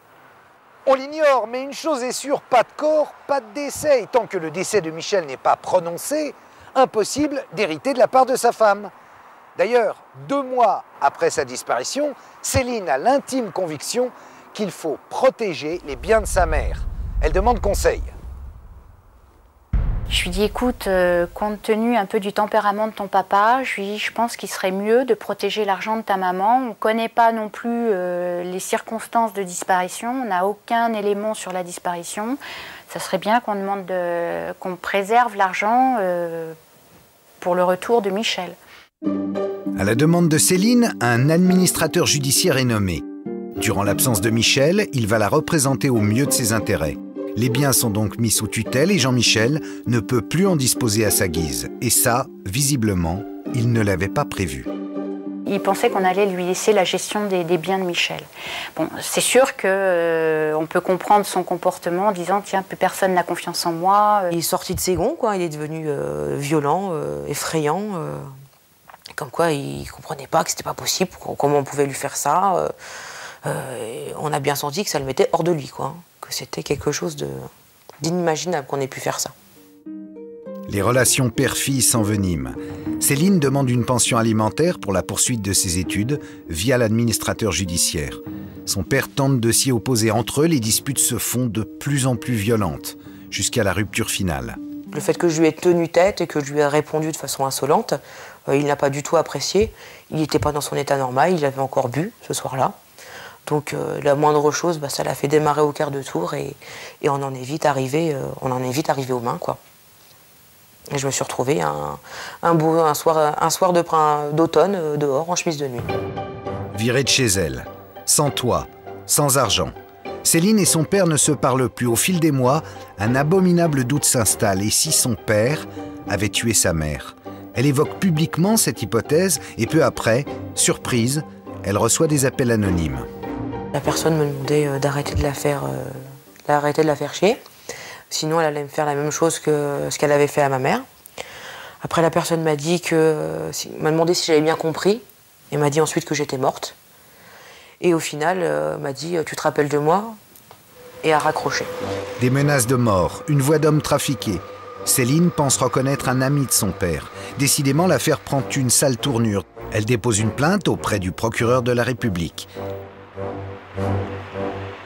On l'ignore, mais une chose est sûre, pas de corps, pas de décès. Et tant que le décès de Michel n'est pas prononcé, impossible d'hériter de la part de sa femme. D'ailleurs, 2 mois après sa disparition, Céline a l'intime conviction qu'il faut protéger les biens de sa mère. Elle demande conseil. Je lui dis, écoute, compte tenu un peu du tempérament de ton papa, je pense qu'il serait mieux de protéger l'argent de ta maman. On ne connaît pas non plus les circonstances de disparition, on n'a aucun élément sur la disparition. Ça serait bien qu'on demande qu'on préserve l'argent pour le retour de Michel. À la demande de Céline, un administrateur judiciaire est nommé. Durant l'absence de Michel, il va la représenter au mieux de ses intérêts. Les biens sont donc mis sous tutelle et Jean-Michel ne peut plus en disposer à sa guise. Et ça, visiblement, il ne l'avait pas prévu. Il pensait qu'on allait lui laisser la gestion des biens de Michel. Bon, c'est sûr qu'on peut comprendre son comportement en disant « Tiens, plus personne n'a confiance en moi ». Il est sorti de ses gonds, quoi. Il est devenu violent, effrayant. Comme quoi, il ne comprenait pas que c'était pas possible, comment on pouvait lui faire ça. On a bien senti que ça le mettait hors de lui, quoi. Que c'était quelque chose d'inimaginable qu'on ait pu faire ça. Les relations père-fille s'enveniment. Céline demande une pension alimentaire pour la poursuite de ses études via l'administrateur judiciaire. Son père tente de s'y opposer. Entre eux, les disputes se font de plus en plus violentes, jusqu'à la rupture finale. Le fait que je lui ai tenu tête et que je lui ai répondu de façon insolente, il n'a pas du tout apprécié. Il n'était pas dans son état normal, il avait encore bu ce soir-là. Donc la moindre chose, ça l'a fait démarrer au quart de tour et on en est vite arrivé aux mains, quoi. Et je me suis retrouvée un soir d'automne dehors en chemise de nuit. Virée de chez elle, sans toit, sans argent. Céline et son père ne se parlent plus. Au fil des mois, un abominable doute s'installe. Et si son père avait tué sa mère? Elle évoque publiquement cette hypothèse et peu après, surprise, elle reçoit des appels anonymes. La personne me demandait d'arrêter de la faire chier. Sinon, elle allait me faire la même chose que ce qu'elle avait fait à ma mère. Après, la personne m'a demandé si j'avais bien compris, et m'a dit ensuite que j'étais morte. Et au final, m'a dit « Tu te rappelles de moi ?» et a raccroché. Des menaces de mort, une voix d'homme trafiqué. Céline pense reconnaître un ami de son père. Décidément, l'affaire prend une sale tournure. Elle dépose une plainte auprès du procureur de la République.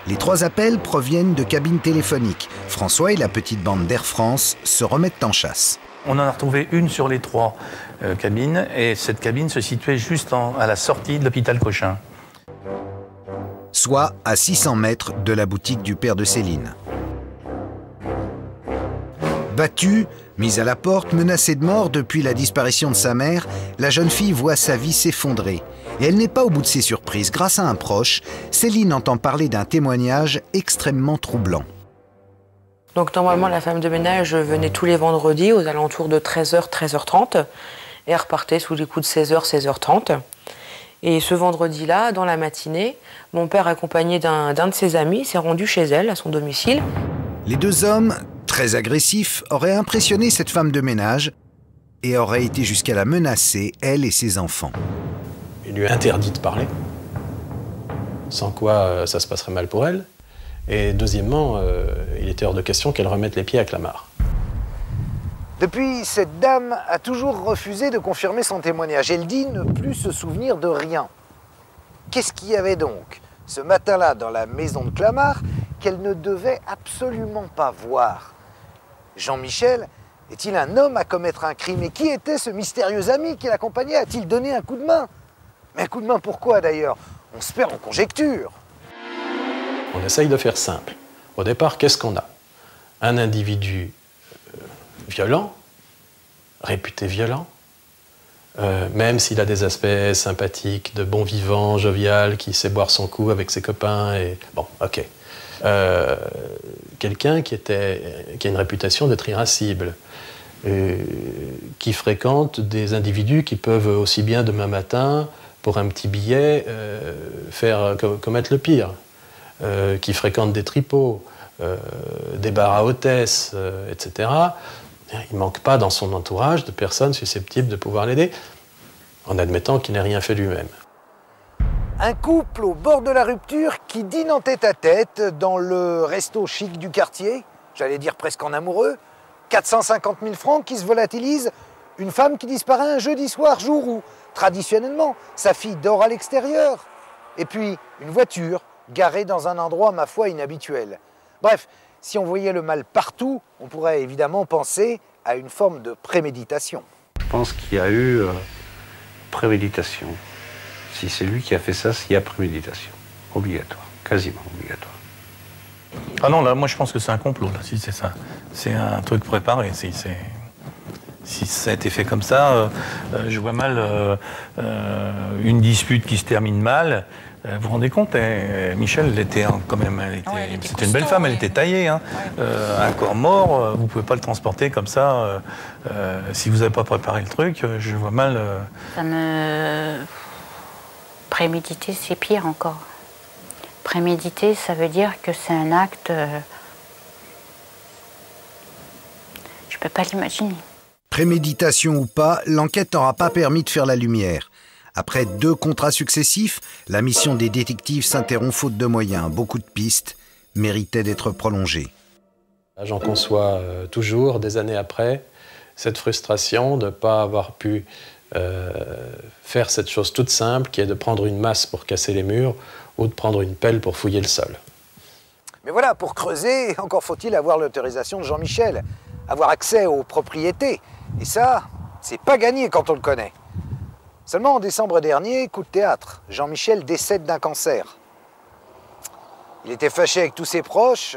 Les 3 appels proviennent de cabines téléphoniques. François et la petite bande d'Air France se remettent en chasse. On en a retrouvé une sur les 3 cabines, et cette cabine se situait juste à la sortie de l'hôpital Cochin. Soit à 600 mètres de la boutique du père de Céline. Battue, mise à la porte, menacée de mort depuis la disparition de sa mère, la jeune fille voit sa vie s'effondrer. Et elle n'est pas au bout de ses surprises. Grâce à un proche, Céline entend parler d'un témoignage extrêmement troublant. Donc normalement, la femme de ménage venait tous les vendredis aux alentours de 13h, 13h30 et elle repartait sous les coups de 16h, 16h30. Et ce vendredi-là, dans la matinée, mon père, accompagné d'un de ses amis, s'est rendu chez elle, à son domicile. Les 2 hommes, très agressifs, auraient impressionné cette femme de ménage et auraient été jusqu'à la menacer, elle et ses enfants. Il lui a interdit de parler, sans quoi ça se passerait mal pour elle. Et deuxièmement, il était hors de question qu'elle remette les pieds à Clamart. Depuis, cette dame a toujours refusé de confirmer son témoignage. Elle dit ne plus se souvenir de rien. Qu'est-ce qu'il y avait donc ce matin-là dans la maison de Clamart qu'elle ne devait absolument pas voir? Jean-Michel est-il un homme à commettre un crime? Et qui était ce mystérieux ami qui l'accompagnait? A-t-il donné un coup de main? Mais un coup de main pourquoi d'ailleurs? On se perd en conjecture. On essaye de faire simple. Au départ, qu'est-ce qu'on a? Un individu violent, réputé violent, même s'il a des aspects sympathiques, de bon vivant, jovial, qui sait boire son coup avec ses copains, et bon, ok. Quelqu'un qui a une réputation d'être irascible, qui fréquente des individus qui peuvent aussi bien demain matin, pour un petit billet, commettre le pire, qui fréquente des tripots, des bars à hôtesses, etc. Il ne manque pas dans son entourage de personnes susceptibles de pouvoir l'aider, en admettant qu'il n'ait rien fait lui-même. Un couple au bord de la rupture qui dîne en tête-à-tête dans le resto chic du quartier, j'allais dire presque en amoureux, 450 000 francs qui se volatilisent, une femme qui disparaît un jeudi soir, jour où, traditionnellement, sa fille dort à l'extérieur, et puis une voiture garée dans un endroit, ma foi, inhabituel. Bref, si on voyait le mal partout, on pourrait évidemment penser à une forme de préméditation. Je pense qu'il y a eu préméditation. Si c'est lui qui a fait ça, il y a préméditation. Obligatoire, quasiment obligatoire. Ah non, là, moi je pense que c'est un complot, là, si c'est ça. C'est un truc préparé. Si ça a été fait comme ça, je vois mal une dispute qui se termine mal, Vous vous rendez compte, Michel, elle était quand même, c'était une belle femme, elle était taillée. Hein. Un corps mort, vous ne pouvez pas le transporter comme ça. Si vous n'avez pas préparé le truc, je vois mal. Préméditer, c'est pire encore. Préméditer, ça veut dire que c'est un acte. Je ne peux pas l'imaginer. Préméditation ou pas, l'enquête n'aura pas permis de faire la lumière. Après 2 contrats successifs, la mission des détectives s'interrompt faute de moyens. Beaucoup de pistes méritaient d'être prolongées. J'en conçois toujours, des années après, cette frustration de ne pas avoir pu faire cette chose toute simple qui est de prendre une masse pour casser les murs ou de prendre une pelle pour fouiller le sol. Mais voilà, pour creuser, encore faut-il avoir l'autorisation de Jean-Michel, avoir accès aux propriétés. Et ça, c'est pas gagné quand on le connaît. Seulement en décembre dernier, coup de théâtre, Jean-Michel décède d'un cancer. Il était fâché avec tous ses proches,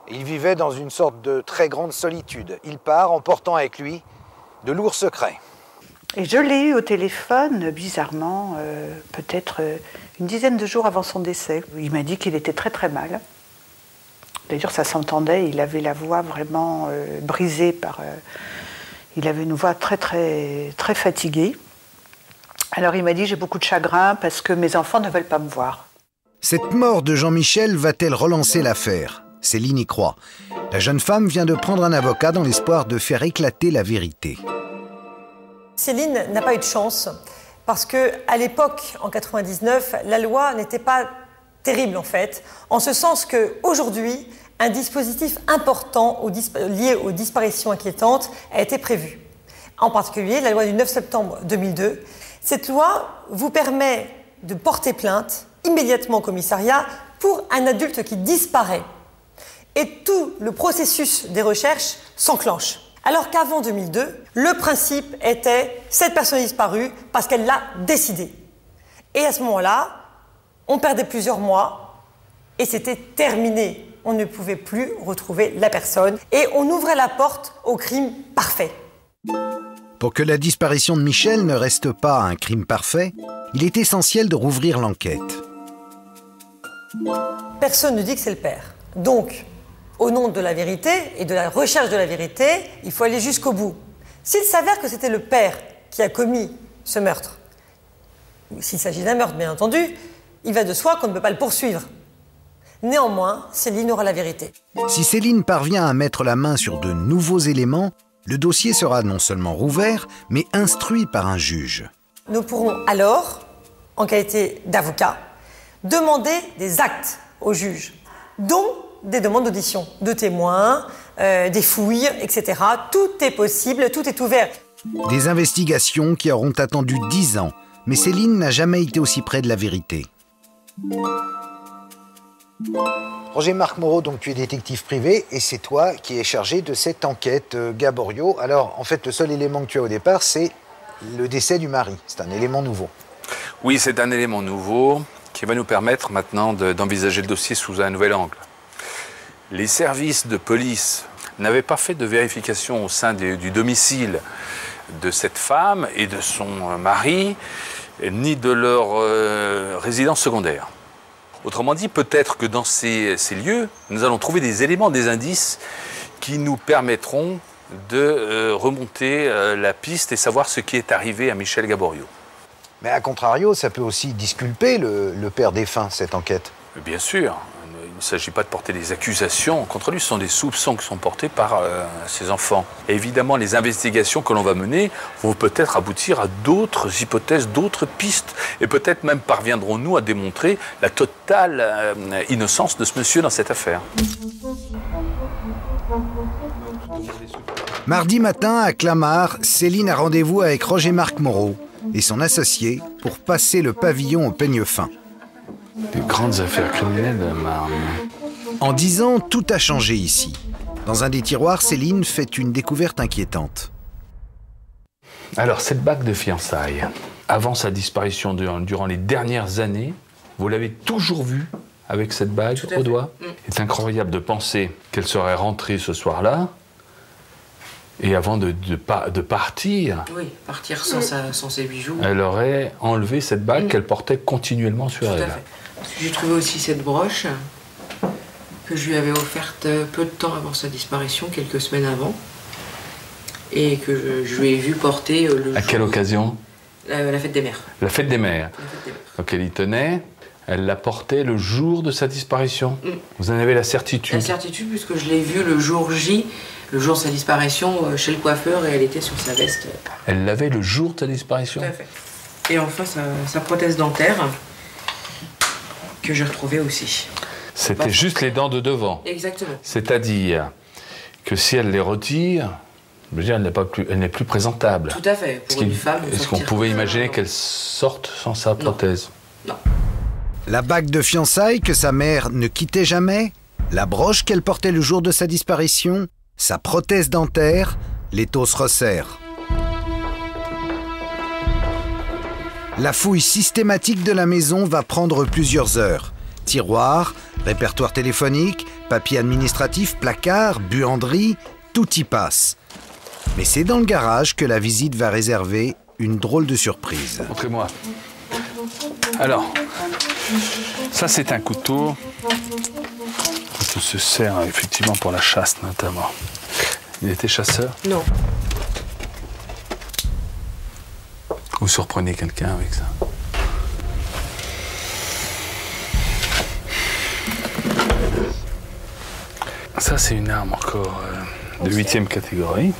et il vivait dans une sorte de très grande solitude. Il part, emportant avec lui de lourds secrets. Et je l'ai eu au téléphone, bizarrement, peut-être une dizaine de jours avant son décès. Il m'a dit qu'il était très très mal. D'ailleurs, ça s'entendait, il avait la voix vraiment brisée par... il avait une voix très très très fatiguée. Alors il m'a dit, j'ai beaucoup de chagrin parce que mes enfants ne veulent pas me voir. Cette mort de Jean-Michel va-t-elle relancer l'affaire? Céline y croit. La jeune femme vient de prendre un avocat dans l'espoir de faire éclater la vérité. Céline n'a pas eu de chance parce qu'à l'époque, en 99, la loi n'était pas terrible en fait, en ce sens qu'aujourd'hui, un dispositif important lié aux disparitions inquiétantes a été prévu. En particulier, la loi du 9 septembre 2002. Cette loi vous permet de porter plainte immédiatement au commissariat pour un adulte qui disparaît. Et tout le processus des recherches s'enclenche. Alors qu'avant 2002, le principe était cette personne est disparue parce qu'elle l'a décidé. Et à ce moment-là, on perdait plusieurs mois et c'était terminé. On ne pouvait plus retrouver la personne et on ouvrait la porte au crime parfait. Pour que la disparition de Michel ne reste pas un crime parfait, il est essentiel de rouvrir l'enquête. Personne ne dit que c'est le père. Donc, au nom de la vérité et de la recherche de la vérité, il faut aller jusqu'au bout. S'il s'avère que c'était le père qui a commis ce meurtre, s'il s'agit d'un meurtre, bien entendu, il va de soi qu'on ne peut pas le poursuivre. Néanmoins, Céline aura la vérité. Si Céline parvient à mettre la main sur de nouveaux éléments, le dossier sera non seulement rouvert, mais instruit par un juge. Nous pourrons alors, en qualité d'avocat, demander des actes au juge, dont des demandes d'audition, de témoins, des fouilles, etc. Tout est possible, tout est ouvert. Des investigations qui auront attendu 10 ans, mais Céline n'a jamais été aussi près de la vérité. Roger-Marc Moreau, donc tu es détective privé et c'est toi qui es chargé de cette enquête Gaboriau. Alors en fait le seul élément que tu as au départ c'est le décès du mari, c'est un élément nouveau. Oui, c'est un élément nouveau qui va nous permettre maintenant d'envisager le dossier sous un nouvel angle. Les services de police n'avaient pas fait de vérification au sein du domicile de cette femme et de son mari, ni de leur résidence secondaire. Autrement dit, peut-être que dans ces lieux, nous allons trouver des éléments, des indices qui nous permettront de remonter la piste et savoir ce qui est arrivé à Michel Gaboriau. Mais à contrario, ça peut aussi disculper le père défunt, cette enquête. Bien sûr. Il ne s'agit pas de porter des accusations contre lui, ce sont des soupçons qui sont portés par ses enfants. Et évidemment, les investigations que l'on va mener vont peut-être aboutir à d'autres hypothèses, d'autres pistes. Et peut-être même parviendrons-nous à démontrer la totale innocence de ce monsieur dans cette affaire. Mardi matin, à Clamart, Céline a rendez-vous avec Roger-Marc Moreau et son associé pour passer le pavillon au peigne fin. Des grandes affaires criminelles, Marne. En 10 ans, tout a changé ici. Dans un des tiroirs, Céline fait une découverte inquiétante. Alors, cette bague de fiançailles, avant sa disparition durant les dernières années, vous l'avez toujours vue avec cette bague au doigt. C'est incroyable de penser qu'elle serait rentrée ce soir-là Et avant de partir, oui, partir sans ses bijoux. Elle aurait enlevé cette bague qu'elle portait continuellement sur elle. Tout à fait. Parce que j'ai trouvé aussi cette broche que je lui avais offerte peu de temps avant sa disparition, quelques semaines avant, et que je lui ai vu porter le À quelle occasion? La fête des mères. La fête des mères. Donc elle y tenait, elle la portait le jour de sa disparition. Vous en avez la certitude? La certitude, puisque je l'ai vue le jour J, le jour de sa disparition, chez le coiffeur, et elle était sur sa veste. Elle l'avait le jour de sa disparition? Tout à fait. Et enfin, sa prothèse dentaire, que j'ai retrouvée aussi. C'était juste les dents de devant. Exactement. C'est-à-dire que si elle les retire, je veux dire, elle n'est plus présentable. Tout à fait. Pour une femme, est-ce qu'on pouvait imaginer qu'elle sorte sans sa prothèse? Non. La bague de fiançailles que sa mère ne quittait jamais, la broche qu'elle portait le jour de sa disparition, sa prothèse dentaire, l'étau se resserre. La fouille systématique de la maison va prendre plusieurs heures. Tiroirs, répertoire téléphonique, papier administratif, placard, buanderie, tout y passe. Mais c'est dans le garage que la visite va réserver une drôle de surprise. Montrez-moi. Alors, ça c'est un couteau. Ça se sert effectivement pour la chasse notamment. Il était chasseur? Non. Vous surprenez quelqu'un avec ça? Ça c'est une arme encore de 8e catégorie.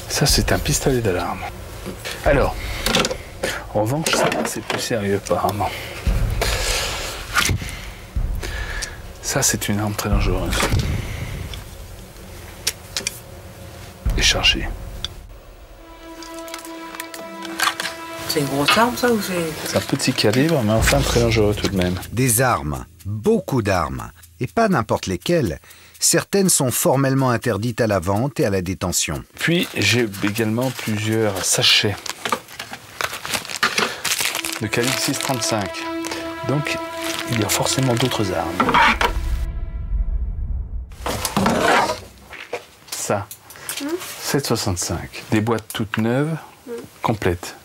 Ça c'est un pistolet d'alarme. Alors, en revanche, ça c'est plus sérieux apparemment. Ça c'est une arme très dangereuse. Et chargée. C'est une grosse arme, ça, ou c'est... C'est un petit calibre, mais enfin très dangereux tout de même. Des armes, beaucoup d'armes, et pas n'importe lesquelles. Certaines sont formellement interdites à la vente et à la détention. Puis j'ai également plusieurs sachets de calibre 6,35. Donc il y a forcément d'autres armes. Ça, 7,65. Des boîtes toutes neuves, complètes.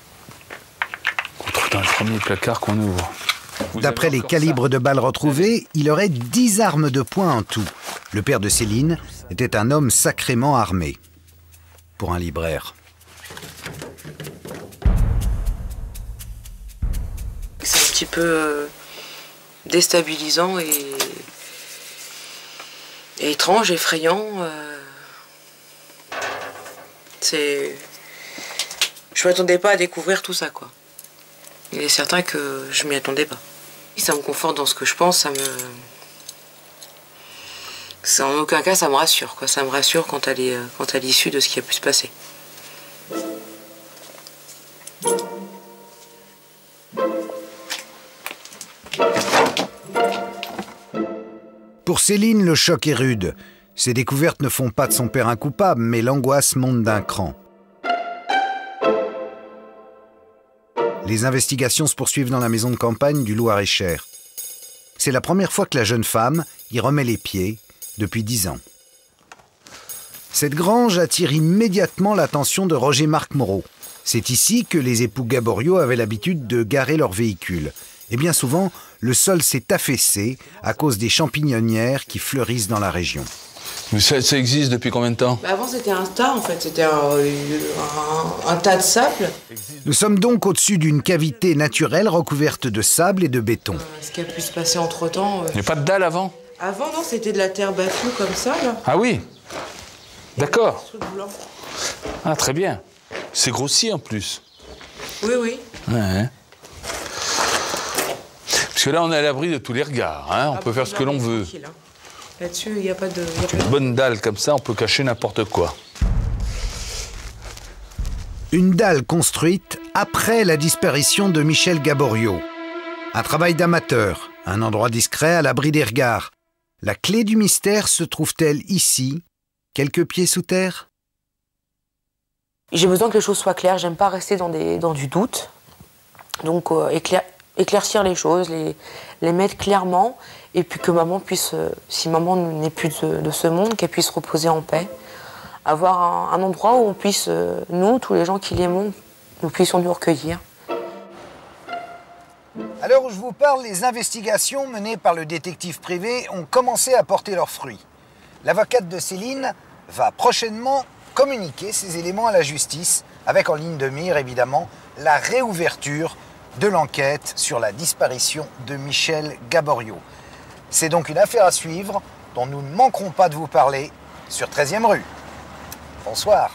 On trouve dans le premier placard qu'on ouvre. D'après les calibres de balles retrouvés, il aurait 10 armes de poing en tout. Le père de Céline était un homme sacrément armé. Pour un libraire. C'est un petit peu déstabilisant et étrange, effrayant. Je m'attendais pas à découvrir tout ça, quoi. Il est certain que je m'y attendais pas. Ça me conforte dans ce que je pense, en aucun cas ça me rassure, quoi. Ça me rassure quant à l'issue de ce qui a pu se passer. Pour Céline, le choc est rude. Ces découvertes ne font pas de son père un coupable, mais l'angoisse monte d'un cran. Les investigations se poursuivent dans la maison de campagne du Loir-et-Cher. C'est la première fois que la jeune femme y remet les pieds depuis 10 ans. Cette grange attire immédiatement l'attention de Roger-Marc Moreau. C'est ici que les époux Gaboriau avaient l'habitude de garer leurs véhicules. Et bien souvent, le sol s'est affaissé à cause des champignonnières qui fleurissent dans la région. Mais ça existe depuis combien de temps? Avant, c'était un tas, en fait. C'était un tas de sable. Nous sommes donc au-dessus d'une cavité naturelle recouverte de sable et de béton. Ce qui a pu se passer entre-temps... Il n'y a pas de dalle avant? Avant, non, c'était de la terre battue comme ça, là. Ah oui? D'accord. Truc blanc. Ah, très bien. C'est grossi en plus. Oui, oui. Ouais. Parce que là, on est à l'abri de tous les regards. Hein. On peut faire ce que l'on veut. Hein. Là-dessus, il n'y a pas de... Une bonne dalle comme ça, on peut cacher n'importe quoi. Une dalle construite après la disparition de Michel Gaboriau. Un travail d'amateur, un endroit discret à l'abri des regards. La clé du mystère se trouve-t-elle ici, quelques pieds sous terre? J'ai besoin que les choses soient claires, j'aime pas rester dans du doute. Donc éclaircir les choses, les mettre clairement et puis que maman puisse, si maman n'est plus de ce monde, qu'elle puisse reposer en paix, avoir un endroit où on puisse, nous, tous les gens qui l'aimons, nous puissions nous recueillir. À l'heure où je vous parle, les investigations menées par le détective privé ont commencé à porter leurs fruits. L'avocate de Céline va prochainement communiquer ces éléments à la justice, avec en ligne de mire, évidemment, la réouverture de l'enquête sur la disparition de Michel Gaborio. C'est donc une affaire à suivre dont nous ne manquerons pas de vous parler sur 13e rue. Bonsoir.